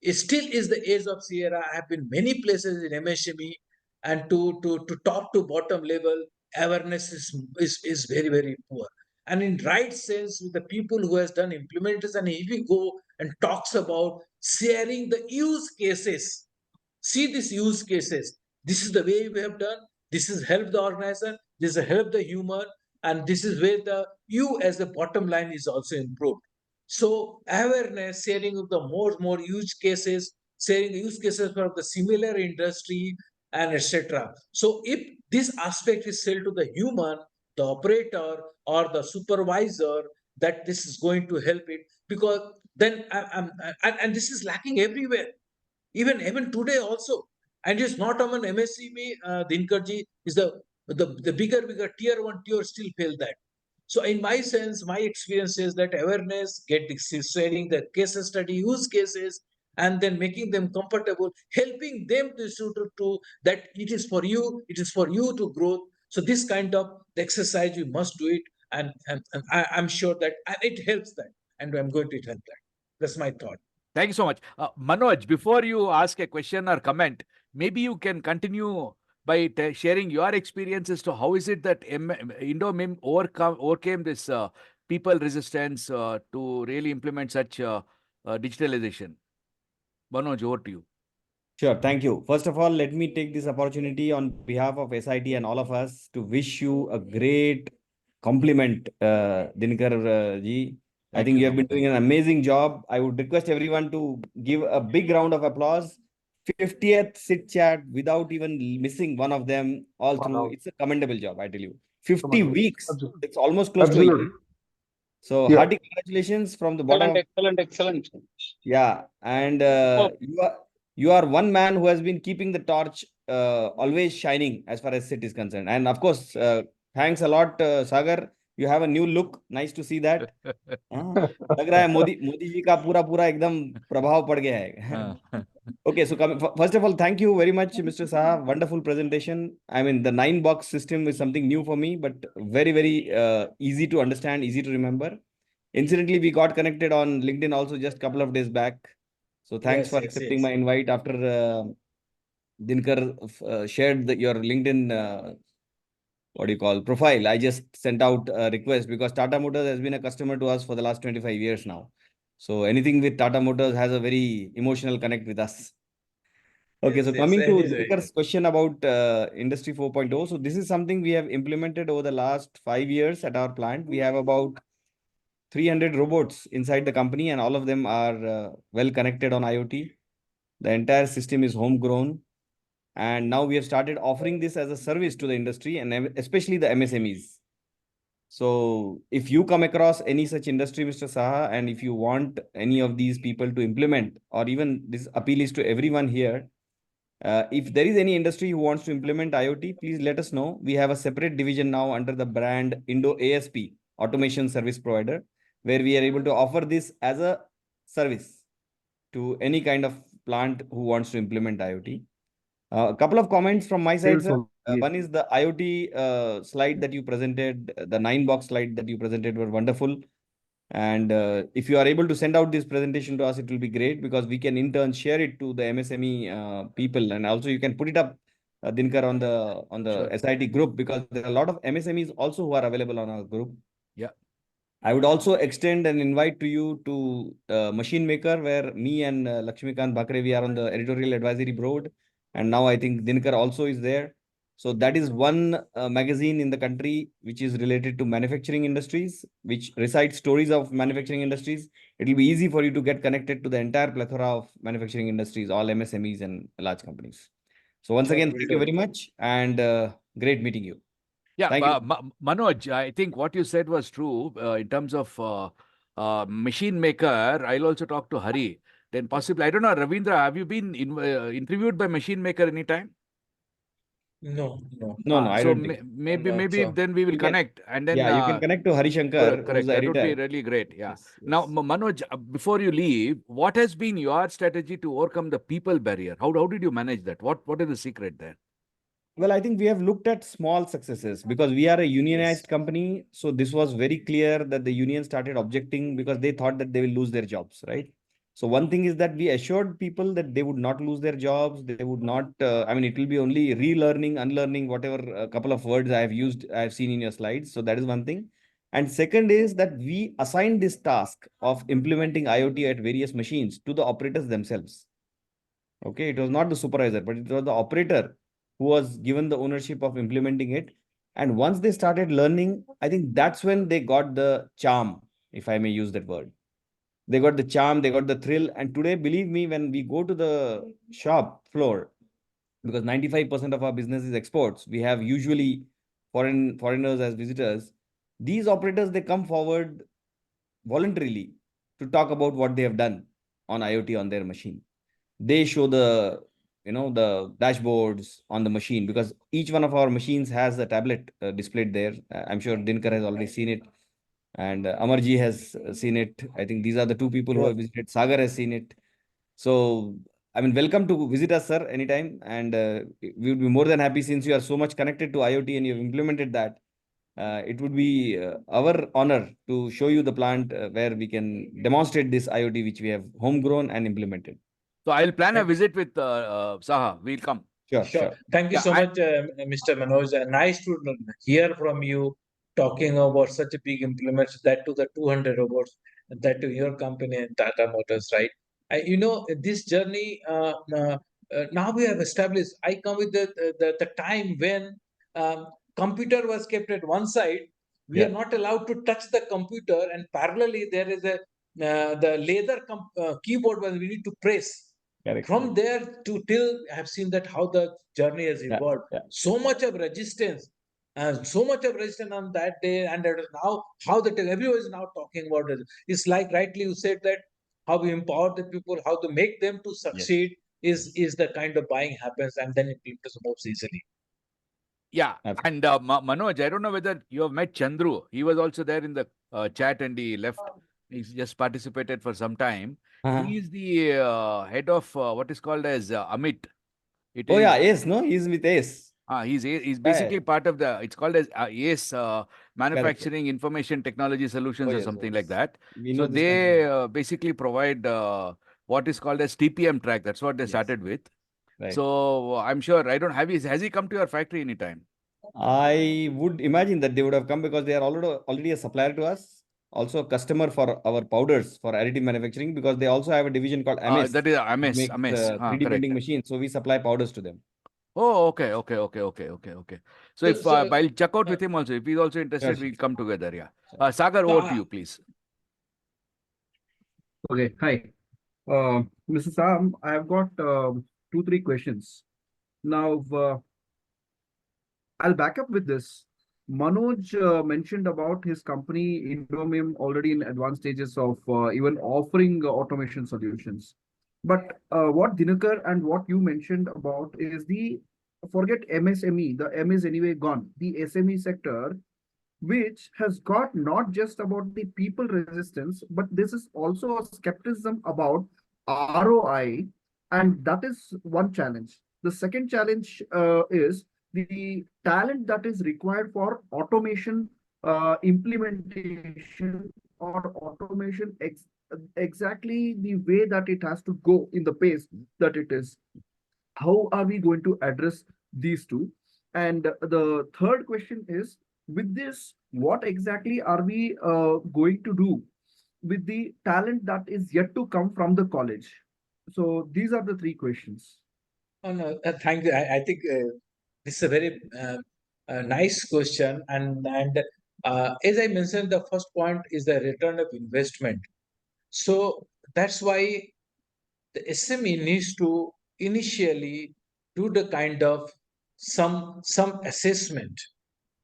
It still is the age of Sierra. I have been many places in MSME, and to top to bottom level, awareness is very, very poor. And in right sense, with the people who has done implementation, if we go and talks about sharing the use cases, see these use cases. This is the way we have done. This has helped the organization. This has helped the human, and this is where the you as the bottom line is also improved. So awareness, sharing of the more use cases, sharing the use cases from the similar industry and etc. So if this aspect is sold to the human, the operator or the supervisor, that this is going to help it, because then and this is lacking everywhere, even today also. And it's not on an MSME, Dinkarji, is the bigger tier one tier still fail that. So in my sense, my experience is that awareness, sharing the case study, use cases, and then making them comfortable, helping them to that it is for you to grow. So this kind of exercise, we must do it. and I'm sure that it helps that, and I'm going to help that. That's my thought. Thank you so much. Manoj, before you ask a question or comment, maybe you can continue by sharing your experience as to how is it that IndoMIM overcame this people resistance to really implement such digitalization. Manoj, over to you. Sure, thank you. First of all, let me take this opportunity on behalf of SIT and all of us to wish you a great compliment, Dinakar ji. I Thank think you you so have been much. doing an amazing job. I would request everyone to give a big round of applause. 50th sit chat without even missing one of them all through. Wow. It's a commendable job, I tell you. 50 Commendable. weeks. Absolutely. It's almost close to a Absolutely. year. So Yeah. hearty congratulations from the bottom Excellent, of excellent. yeah, and Oh. you are one man who has been keeping the torch always shining as far as SIT is concerned. And of course, thanks a lot, Sagar. You have a new look. Nice to see that. लग रहा है मोदी जी का पूरा एकदम प्रभाव पड़ गया है. Okay, so first of all, thank you very much, Mr. Saha. Wonderful presentation. I mean, the 9-box system is something new for me, but very easy to understand, easy to remember. Incidentally, we got connected on LinkedIn also just a couple of days back. So thanks Yes, for yes, accepting yes. my invite after Dinakar shared your LinkedIn, what do you call, profile. I just sent out a request because Tata Motors has been a customer to us for the last 25 years now. So anything with Tata Motors has a very emotional connect with us. Okay, Yes, so yes, coming to anyway. Dinakar's question about Industry 4.0. So this is something we have implemented over the last 5 years at our plant. We have about 300 robots inside the company, and all of them are well connected on IoT. The entire system is homegrown. And now we have started offering this as a service to the industry and especially the MSMEs. So if you come across any such industry, Mr. Saha, and if you want any of these people to implement, or even this appeal is to everyone here, if there is any industry who wants to implement IoT, please let us know. We have a separate division now under the brand Indo ASP, Automation Service Provider, where we are able to offer this as a service to any kind of plant who wants to implement IoT. A couple of comments from my side, sir. One is the IoT slide that you presented, the 9-box slide that you presented were wonderful. And if you are able to send out this presentation to us, it will be great because we can in turn share it to the MSME people. And also you can put it up, Dinakar, on the Sure. SIT group, because there are a lot of MSMEs also who are available on our group. Yeah. I would also extend an invite to you to Machine Maker, where me and Lakshmikant Bhakre, we are on the editorial advisory board. And now I think Dinakar also is there. So that is one magazine in the country which is related to manufacturing industries, which recites stories of manufacturing industries. It will be easy for you to get connected to the entire plethora of manufacturing industries, all MSMEs and large companies. So once again, thank you very much, and great meeting you. Yeah, Thank you. Manoj, I think what you said was true in terms of machine maker. I'll also talk to Hari. Then possibly, I don't know, Ravindra, have you been interviewed by machine maker anytime? No, no. No, I So don't think. maybe So then we will you can- connect and then Yeah, you can connect to Hari Shankar, who's correct. the That would be editor. really great. Yeah. Yes, Now, yes. Manoj, before you leave, what has been your strategy to overcome the people barrier? How did you manage that? What is the secret there? Well, I think we have looked at small successes because we are a unionized company. So this was very clear that the union started objecting because they thought that they will lose their jobs, right? So one thing is that we assured people that they would not lose their jobs. They would not, I mean, it will be only relearning, unlearning, whatever a couple of words I have used, I have seen in your slides. So that is one thing. And second is that we assigned this task of implementing IoT at various machines to the operators themselves. Okay, it was not the supervisor, but it was the operator who was given the ownership of implementing it. And once they started learning, I think that's when they got the charm, if I may use that word. They got the charm, they got the thrill. And today, believe me, when we go to the shop floor, because 95% of our business is exports, we have usually foreigners as visitors. These operators, they come forward voluntarily to talk about what they have done on IoT on their machine. They show the the dashboards on the machine, because each one of our machines has a tablet displayed there. I'm sure Dinakar has already seen it, and Amarji has seen it. I think these are the two people who have visited. Sagar has seen it. So I mean, welcome to visit us, sir, anytime, and we would be more than happy, since you are so much connected to IoT and you have implemented that. it would be our honor to show you the plant where we can demonstrate this IoT, which we have homegrown and implemented. So I'll plan a Thank- visit with Saha. We'll come. Sure, Sure. sure. Thank you Yeah, so much, Mr. Manoj. Nice to hear from you talking about such a big implements, that to the 200 robots, that to your company and Tata Motors, right? This journey, now we have established, I come with the time when computer was kept at one side. We Yeah. are not allowed to touch the computer, and parallelly there is the leather keyboard where we need to press. Correct. From there to till I have seen that how the journey has Yeah, evolved. yeah. So much of resistance, on that day, and now how everyone is now talking about it. It's like rightly you said that how we empower the people, how to make them to succeed is the kind of buying happens, and then it moves easily. Yeah. Absolutely. And Manoj, I don't know whether you have met Chandru. He was also there in the chat and he left. He's just participated for some time. Uh-huh. He is the head of what is called as Amit. It Oh is, yeah, Ace, no? He's with Ace. he's basically part of the, it's called as ACE, Manufacturing Information Technology Solutions Oh, or yes, something yes. like that. We So know this they company. basically provide what is called as TPM track. That's what they Yes. started with. Right. So I'm sure, I don't have, has he come to your factory anytime? I would imagine that they would have come because they are already a supplier to us, also a customer for our powders for additive manufacturing, because they also have a division called MS. That is which MS, makes 3D correct. printing machines. So we supply powders to them. Oh, okay. So if I'll check out with him also, if he's also interested, Sure. we'll come together. Yeah. Sagar, over to you, please. Okay, hi. Mr. Sam, I have got 2, 3 questions. Now, I'll back up with this. Manoj mentioned about his company Indomium already in advanced stages of even offering automation solutions. But what Dinakar and what you mentioned about is forget MSME, the M is anyway gone, the SME sector, which has got not just about the people resistance, but this is also a skepticism about ROI, and that is one challenge. The second challenge is the talent that is required for automation implementation or automation exactly the way that it has to go in the pace that it is. How are we going to address these two? And the third question is, with this, what exactly are we going to do with the talent that is yet to come from the college? So these are the 3 questions. Oh, no, thank you. I think this is a very nice question, and as I mentioned, the first point is the return of investment. So that's why the SME needs to initially do the kind of some assessment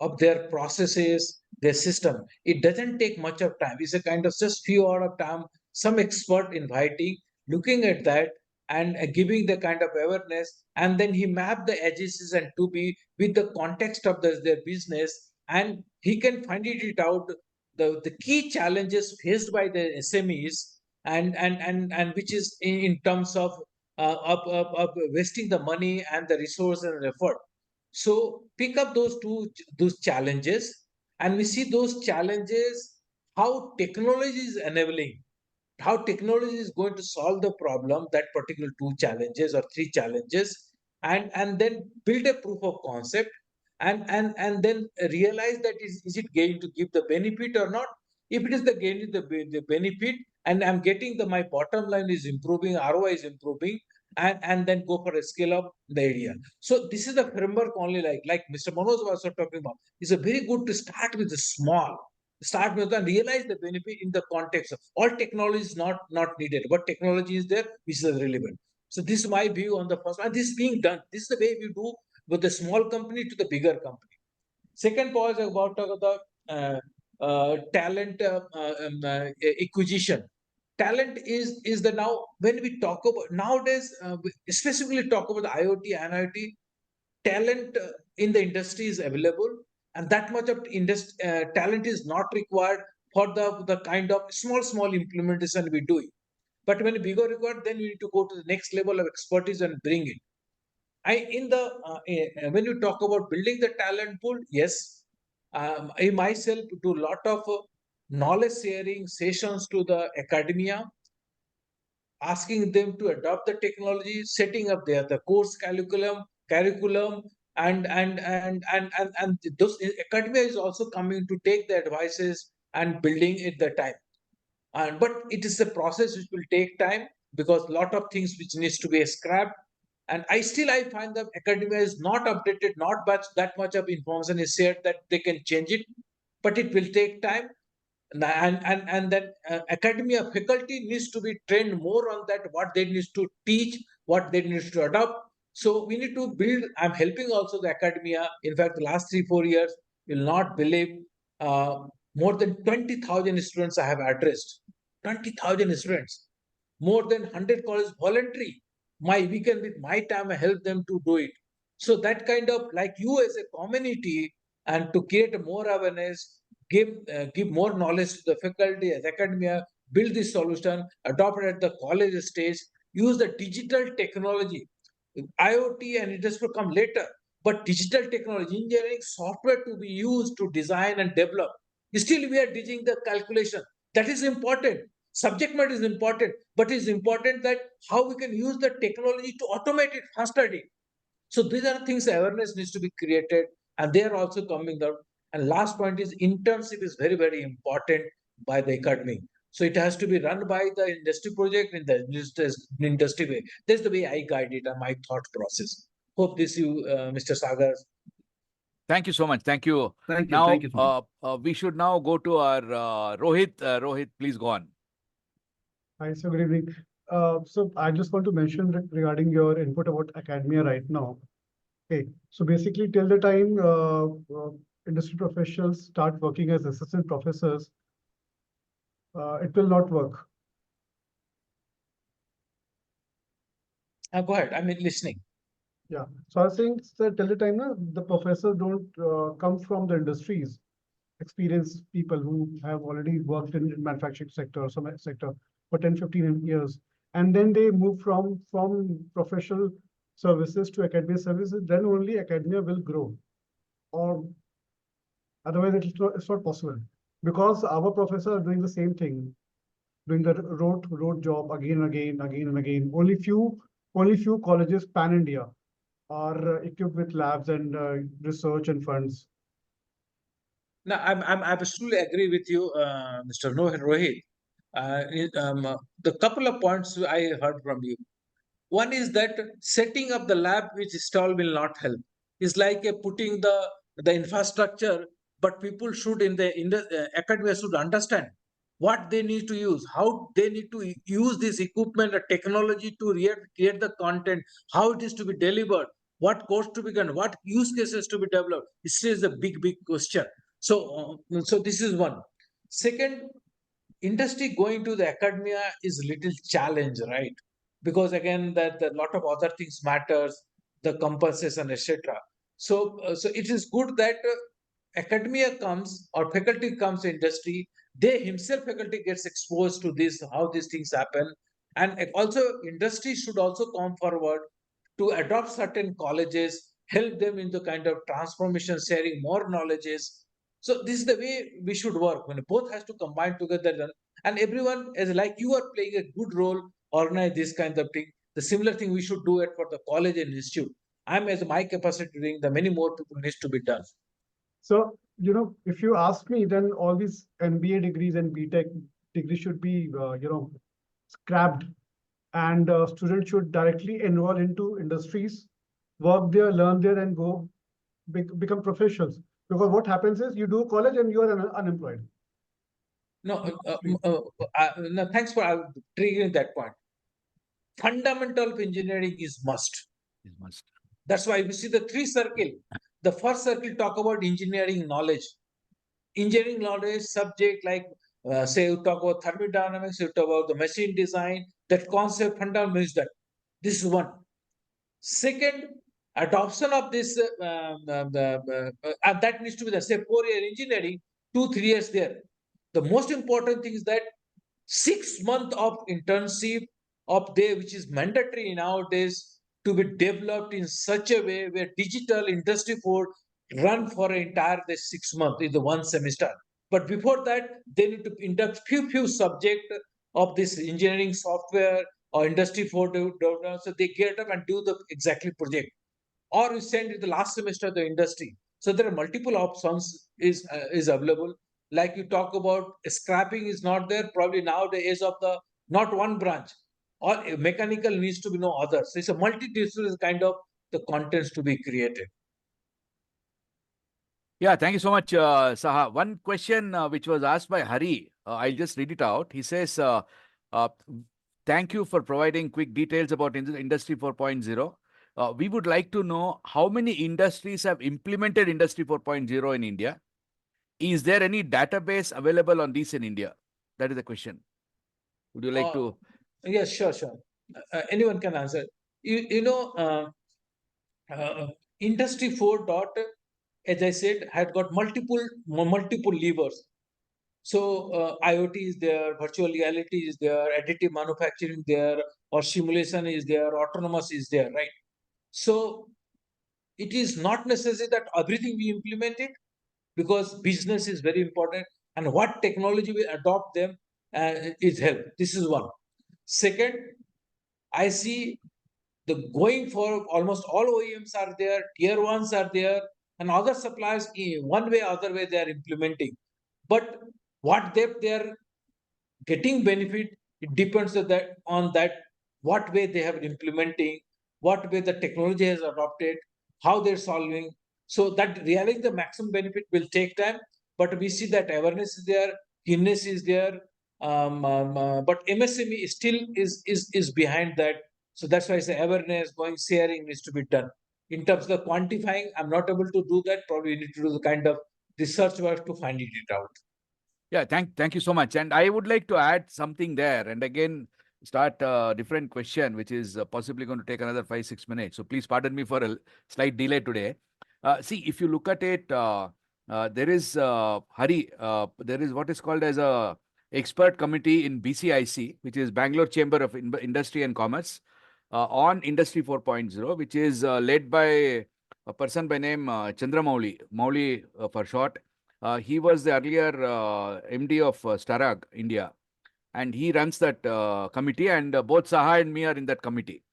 of their processes, their system. It doesn't take much of time. It's a kind of just few hours of time, some expert inviting, looking at that and giving the kind of awareness, and then he map the edges and to be with the context of their business, and he can find it out the key challenges faced by the SMEs, and which is in terms of of wasting the money and the resource and effort. So pick up those challenges, and we see those challenges, how technology is enabling, how technology is going to solve the problem, that particular 2 challenges or 3 challenges, and then build a proof of concept, and then realize that is it going to give the benefit or not. If it is the benefit, and I'm getting my bottom line is improving, ROI is improving, and then go for a scale up the area. So this is the framework only, like Mr. Manoj was also talking about. It's a very good to start with the small, start with and realize the benefit in the context of all technology is not needed, but technology is there which is relevant. So this is my view on the first, and this is being done. This is the way we do with the small company to the bigger company. Second point is about the talent acquisition. Talent is the now when we talk about nowadays, we specifically talk about the IoT and IoT. Talent in the industry is available, and that much of talent is not required for the kind of small implementation we do. But when bigger required, then we need to go to the next level of expertise and bring it. When you talk about building the talent pool, yes, I myself do a lot of knowledge sharing sessions to the academia, asking them to adopt the technology, setting up the course curriculum, and those academia is also coming to take the advices and building it the time. And but it is a process which will take time because a lot of things which needs to be scrapped. And I find that academia is not updated, not much that much of information is shared that they can change it, but it will take time. And then academia faculty needs to be trained more on that, what they need to teach, what they need to adopt. So we need to build. I'm helping also the academia. In fact, the last 3-4 years, you'll not believe, uh, more than 20,000 students I have addressed. 20,000 students, more than 100 colleges voluntary. My weekend with my time, I help them to do it. So that kind of like you as a community, and to create more awareness, give more knowledge to the faculty as academia, build this solution, adopt it at the college stage, use the digital technology. IoT and industry will come later, but digital technology, engineering software to be used to design and develop. Still, we are doing the calculation. That is important. Subject matter is important, but it's important that how we can use the technology to automate it faster. So these are things awareness needs to be created, and they are also coming out. And last point is internship is very, very important by the academy. So it has to be run by the industry project in the industry way. That's the way I guide it and my thought process. Hope this you, Mr. Sagar. Thank you so much. Thank you. Thank you. Now, Thank you so much. we should now go to our Rohit. Rohit, please go on. Hi, so good evening. So I just want to mention regarding your input about academia right now. Okay, so basically till the time industry professionals start working as assistant professors, it will not work. Go ahead. I'm listening. Yeah, so I was saying that till the time the professors don't come from the industries, experienced people who have already worked in manufacturing sector or some sector for 10, 15 years, and then they move from professional services to academia services, then only academia will grow. Or otherwise it's not possible, because our professors are doing the same thing, doing the rote job again and again. Only few colleges pan India are equipped with labs and research and funds. No, I'm absolutely agree with you, Mr. Rohit. The couple of points I heard from you. One is that setting up the lab which stall will not help. It's like putting the infrastructure, but people should in the academia should understand what they need to use, how they need to use this equipment or technology to create the content, how it is to be delivered, what course to be done, what use cases to be developed. This is a big question. So this is one. Second, industry going to the academia is little challenge, right? Because again, that a lot of other things matters, the compensation, etc. So it is good that academia comes or faculty comes to industry. They himself faculty gets exposed to this, how these things happen, and also industry should also come forward to adopt certain colleges, help them in the kind of transformation, sharing more knowledges. So this is the way we should work when both has to combine together, and everyone is like you are playing a good role, organize this kind of thing. The similar thing we should do it for the college and institute. I'm as my capacity doing the many more people needs to be done. So, if you ask me, then all these MBA degrees and BTech degrees should be, scrapped, and students should directly enroll into industries, work there, learn there, and go become professionals. Because what happens is you do college and you are unemployed. No, no, thanks for triggering that point. Fundamental of engineering is must. Is must. That's why we see the three circle. The first circle talk about engineering knowledge. Engineering knowledge subject like say you talk about thermodynamics, you talk about the machine design, that concept fundamental is that. This is one. Second, adoption of this and that needs to be the say 4 year engineering, 2-3 years there. The most important thing is that 6 months of internship of day, which is mandatory nowadays, to be developed in such a way where digital industry 4 run for an entire this 6 months is the one semester. But before that, they need to induct few subject of this engineering software or industry 4.0. So they get up and do the exactly project, or you send it the last semester the industry. So there are multiple options is available. Like you talk about scrapping is not there probably nowadays of the not one branch, or mechanical needs to be no others. So it's a multidisciplinary kind of the contents to be created. Yeah, thank you so much, Saha. One question which was asked by Hari, I'll just read it out. He says, thank you for providing quick details about Industry 4.0. We would like to know how many industries have implemented Industry 4.0 in India. Is there any database available on this in India? That is the question. Would you like to? Yes, sure. Anyone can answer. Industry 4. As I said, had got multiple levers. So IoT is there, virtual reality is there, additive manufacturing there, or simulation is there, autonomous is there, right? So it is not necessary that everything we implement it, because business is very important, and what technology we adopt them is help. This is one. Second, I see the going for almost all OEMs are there, tier ones are there, and other suppliers in one way, other way they are implementing. But what depth they are getting benefit, it depends on that what way they have implementing, what way the technology has adopted, how they're solving. So that realizing the maximum benefit will take time, but we see that awareness is there, keenness is there. But MSME still is behind that. So that's why I say awareness, going sharing needs to be done. In terms of the quantifying, I'm not able to do that. Probably we need to do the kind of research work to find it out. Yeah, thank you so much. And I would like to add something there, and again start a different question, which is possibly going to take another 5-6 minutes. So please pardon me for a slight delay today. See, if you look at it, there is Hari. There is what is called as a expert committee in BCIC, which is Bangalore Chamber of Industry and Commerce, on Industry 4.0, which is led by a person by name Chandramouli, Mouli for short. He was the earlier MD of Starag India, and he runs that committee, and both Saha and me are in that committee.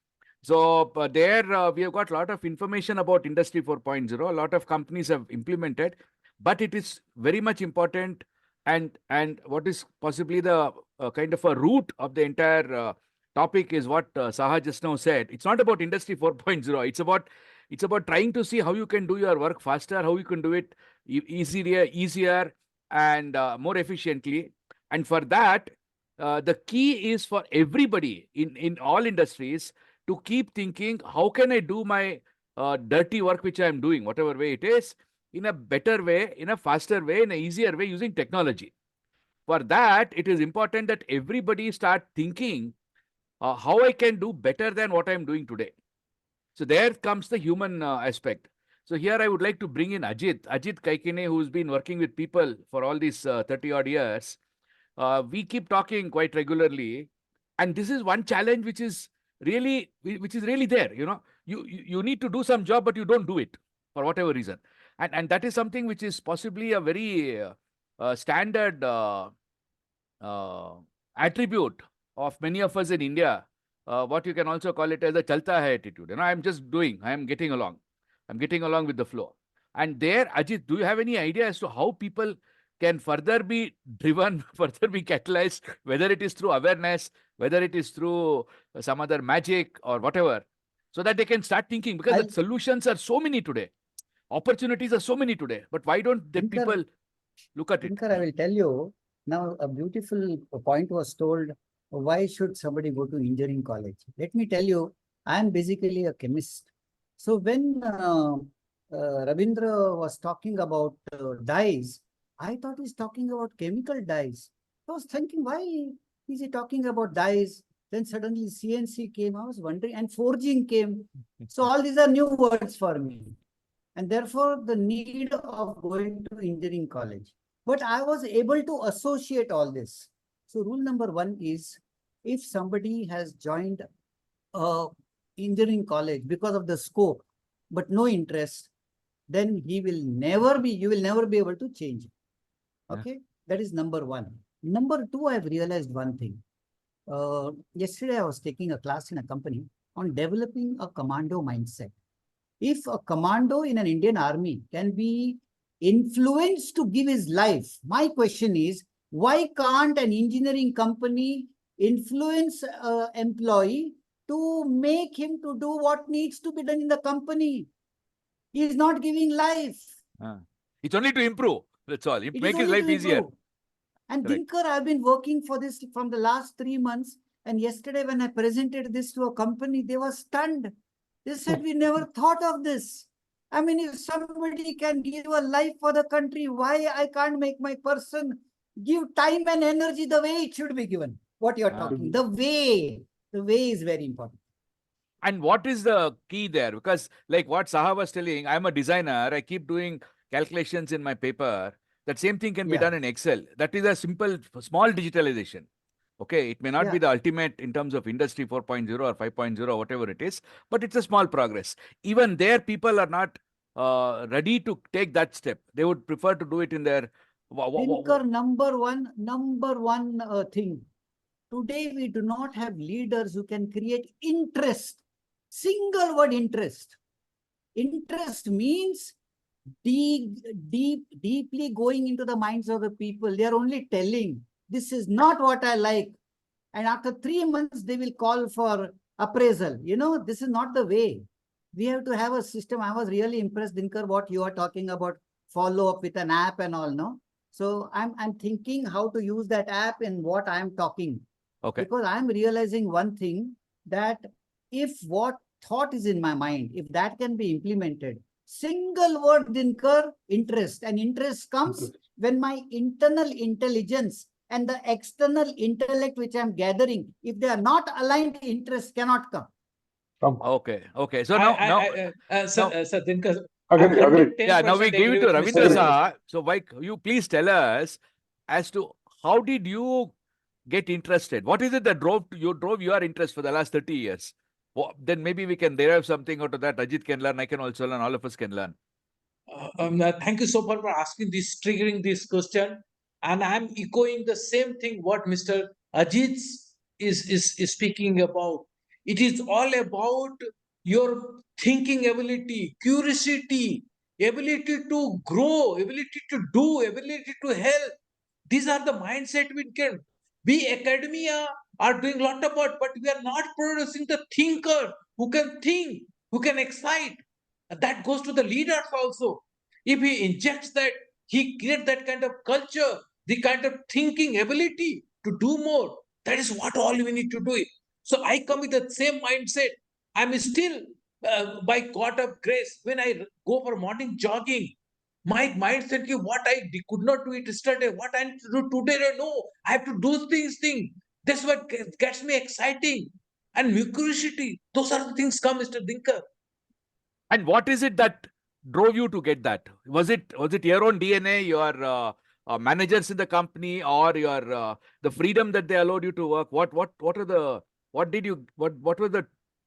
So there we have got a lot of information about Industry 4.0. A lot of companies have implemented, but it is very much important, and what is possibly the kind of a root of the entire topic is what Saha just now said. It's not about Industry 4.0. It's about trying to see how you can do your work faster, how you can do it easier and more efficiently. And for that, the key is for everybody in all industries to keep thinking, how can I do my dirty work which I am doing, whatever way it is, in a better way, in a faster way, in an easier way, using technology. For that, it is important that everybody start thinking how I can do better than what I am doing today. So there comes the human aspect. So here I would like to bring in Ajit Kaikine, who's been working with people for all these 30 odd years. We keep talking quite regularly, and this is one challenge which is really there. You need to do some job, but you don't do it for whatever reason, and that is something which is possibly a very standard attribute of many of us in India. What you can also call it as a chalta hai attitude. I'm just doing, I'm getting along with the flow. And there, Ajit, do you have any idea as to how people can further be driven, further be catalyzed, whether it is through awareness, whether it is through some other magic or whatever, so that they can start thinking, because the solutions are so many today, opportunities are so many today, but why don't the people look at it? Dinakar, I will tell you, now a beautiful point was told, why should somebody go to engineering college? Let me tell you, I am basically a chemist. So when Rabindra was talking about dyes, I thought he's talking about chemical dyes. I was thinking, why is he talking about dyes? Then suddenly CNC came, I was wondering, and forging came. So all these are new words for me. And therefore, the need of going to engineering college. But I was able to associate all this. So rule number one is, if somebody has joined engineering college because of the scope, but no interest, then you will never be able to change it. Okay, that is number one. Number two, I've realized one thing. Yesterday, I was taking a class in a company on developing a commando mindset. If a commando in an Indian army can be influenced to give his life, my question is, why can't an engineering company influence an employee to make him to do what needs to be done in the company? He is not giving life. It's only to improve. That's all. It is Make his only life to easier. improve. And Correct. Dinakar, I've been working for this from the last 3 months. And yesterday, when I presented this to a company, they were stunned. They said, we never thought of this. I mean, if somebody can give a life for the country, why I can't make my person give time and energy the way it should be given? What you're talking, the way is very important. And what is the key there? Because like what Saha was telling, I'm a designer. I keep doing calculations in my paper. That same thing can be done in Excel. That is a simple, small digitalization. Okay, it may not be the ultimate in terms of industry 4.0 or 5.0 or whatever it is, but it's a small progress. Even there, people are not ready to take that step. They would prefer to do it in their... Dinakar, number one thing. Today, we do not have leaders who can create interest. Single word interest. Interest means deeply going into the minds of the people. They are only telling, this is not what I like. And after 3 months, they will call for appraisal. You know, this is not the way. We have to have a system. I was really impressed, Dinakar, what you are talking about, follow up with an app and all, no? So I'm thinking how to use that app in what I'm talking. Okay. Because I'm realizing one thing, that if what thought is in my mind, if that can be implemented, single word, Dinakar, interest. And interest comes when my internal intelligence and the external intellect which I'm gathering, if they are not aligned, interest cannot come. Okay. So now, Dinakar, Agree. yeah, now we give it to Ravindra Mr. Saha. So why you please tell us as to how did you get interested? What is it that drove your interest for the last 30 years? Well, then maybe we can derive something out of that. Ajit can learn, I can also learn, all of us can learn. Thank you so much for asking this, triggering this question. And I'm echoing the same thing what Mr. Ajit is speaking about. It is all about your thinking ability, curiosity, ability to grow, ability to do, ability to help. These are the mindset we can. We academia are doing a lot about, but we are not producing the thinker who can think, who can excite. That goes to the leaders also. If he injects that, he creates that kind of culture, the kind of thinking ability to do more. That is what all we need to do. It. So I come with the same mindset. I'm still, by God of grace, when I go for morning jogging, my mindset is what I could not do it yesterday, what I need to do today. No, I have to do these things. That's what gets me exciting. And curiosity, those are the things come, Mr. Dinakar. And what is it that drove you to get that? Was it your own DNA, your managers in the company, or your the freedom that they allowed you to work? What was the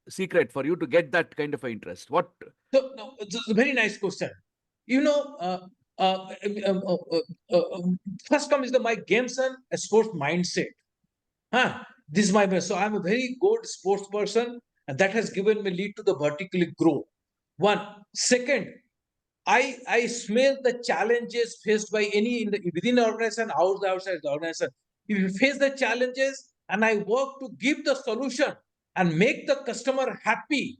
secret for you to get that kind of an interest? What? So, no, it's a very nice question. You know, first comes my games and sports mindset. This is my best. So I'm a very good sports person, and that has given me lead to the vertically grow. One. Second, I smell the challenges faced by any within the organization, outside the organization. If you face the challenges, and I work to give the solution and make the customer happy,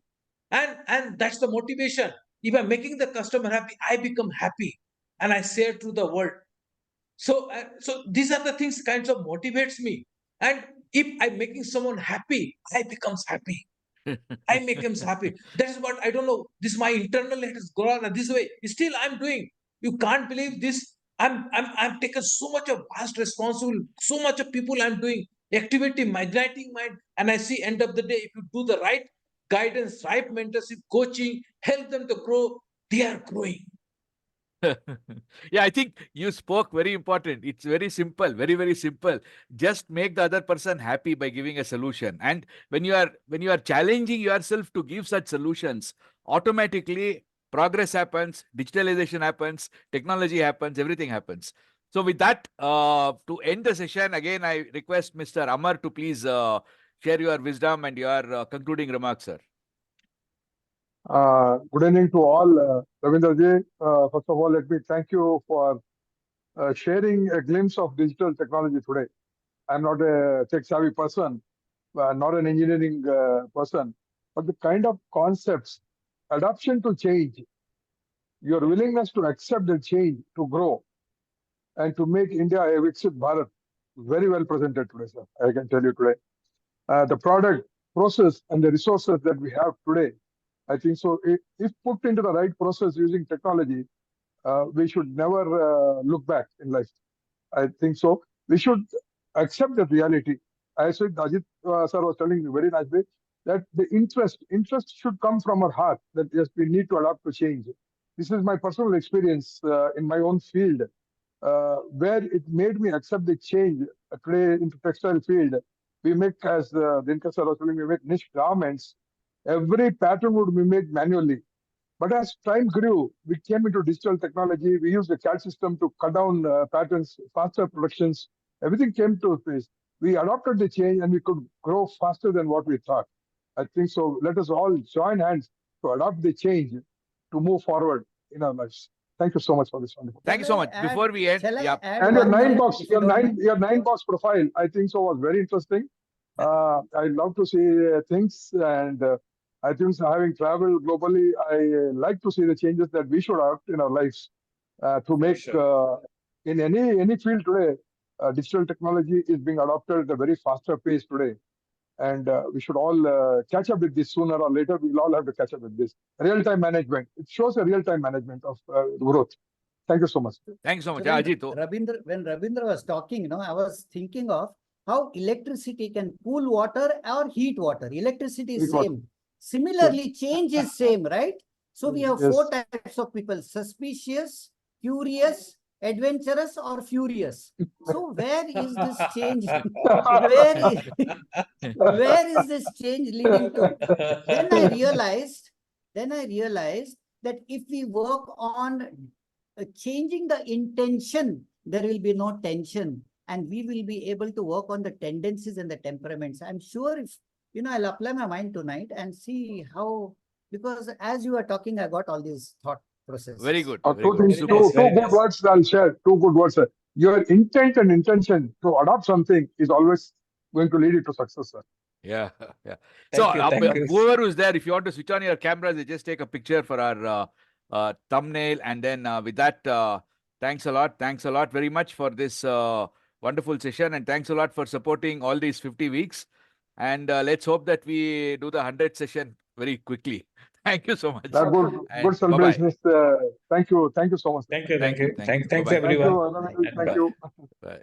and that's the motivation. If I'm making the customer happy, I become happy, and I share to the world. So these are the things kinds of motivates me. And if I'm making someone happy, I becomes happy. I make him happy. That is what I don't know. This my internal it has gone this way. Still, I'm doing. You can't believe this. I'm taken so much of vast responsibility, so much of people I'm doing activity, migrating mind, and I see end of the day, if you do the right guidance, right mentorship, coaching, help them to grow, they are growing. Yeah, I think you spoke very important. It's very simple, very, very simple. Just make the other person happy by giving a solution. And when you are challenging yourself to give such solutions, automatically progress happens, digitalization happens, technology happens, everything happens. So with that, to end the session, again, I request Mr. Amar to please share your wisdom and your concluding remarks, sir. Good evening to all. Ravindraji, first of all, let me thank you for sharing a glimpse of digital technology today. I'm not a tech-savvy person, not an engineering person, but the kind of concepts, adaptation to change, your willingness to accept the change, to grow, and to make India a Viksit Bharat, very well presented today, sir. I can tell you today. The product, process, and the resources that we have today, I think so. If put into the right process using technology, we should never look back in life. I think so. We should accept the reality. I said, Ajit sir was telling me very nicely that the interest should come from our heart. That yes, we need to adapt to change. This is my personal experience in my own field, where it made me accept the change. Today into textile field, we make, as Dinakar sir was telling me, we make niche garments. Every pattern would be made manually. But as time grew, we came into digital technology. We used the CAD system to cut down patterns, faster productions. Everything came to place. We adopted the change and we could grow faster than what we thought. I think so. Let us all join hands to adopt the change to move forward in our lives. Thank you so much for this wonderful. Thank you so much. Before we end, Shall I yeah. add And your one nine minute, box, if you don't mind? your 9-box profile, I think so was very interesting. I love to see things, and I think so, having traveled globally, I like to see the changes that we should adopt in our lives to make in any field today. Digital technology is being adopted at a very faster pace today, and we should all catch up with this sooner or later. We'll all have to catch up with this real-time management. It shows a real-time management of growth. Thank you so much. Thank you so much. So Yeah, when Ajit. When Ravindra was talking, I was thinking of how electricity can cool water or heat water. Electricity is Heat water. same. Similarly, change is same, right? So we have Yes. 4 types of people: suspicious, curious, adventurous, or furious. So where is this change? Where is this change leading to? Then I realized that if we work on changing the intention, there will be no tension, and we will be able to work on the tendencies and the temperaments. I'm sure if, I'll apply my mind tonight and see how, because as you were talking, I got all these thought processes. Very good. Two Very good. things, Super. two good words I'll share. 2 good words. Sir. Your intent and intention to adopt something is always going to lead you to success, sir. Yeah, yeah. Thank you, thank you. Whoever who's there, if you want to switch on your cameras, they just take a picture for our thumbnail. And then with that, thanks a lot. Thanks a lot very much for this wonderful session. And thanks a lot for supporting all these 50 weeks. And let's hope that we do the 100th session very quickly. Thank you so much. Good celebrations. Thank you so much. Thank you. Thank you. Thanks Bye-bye. everyone. Thank you. And Thank you. Bye.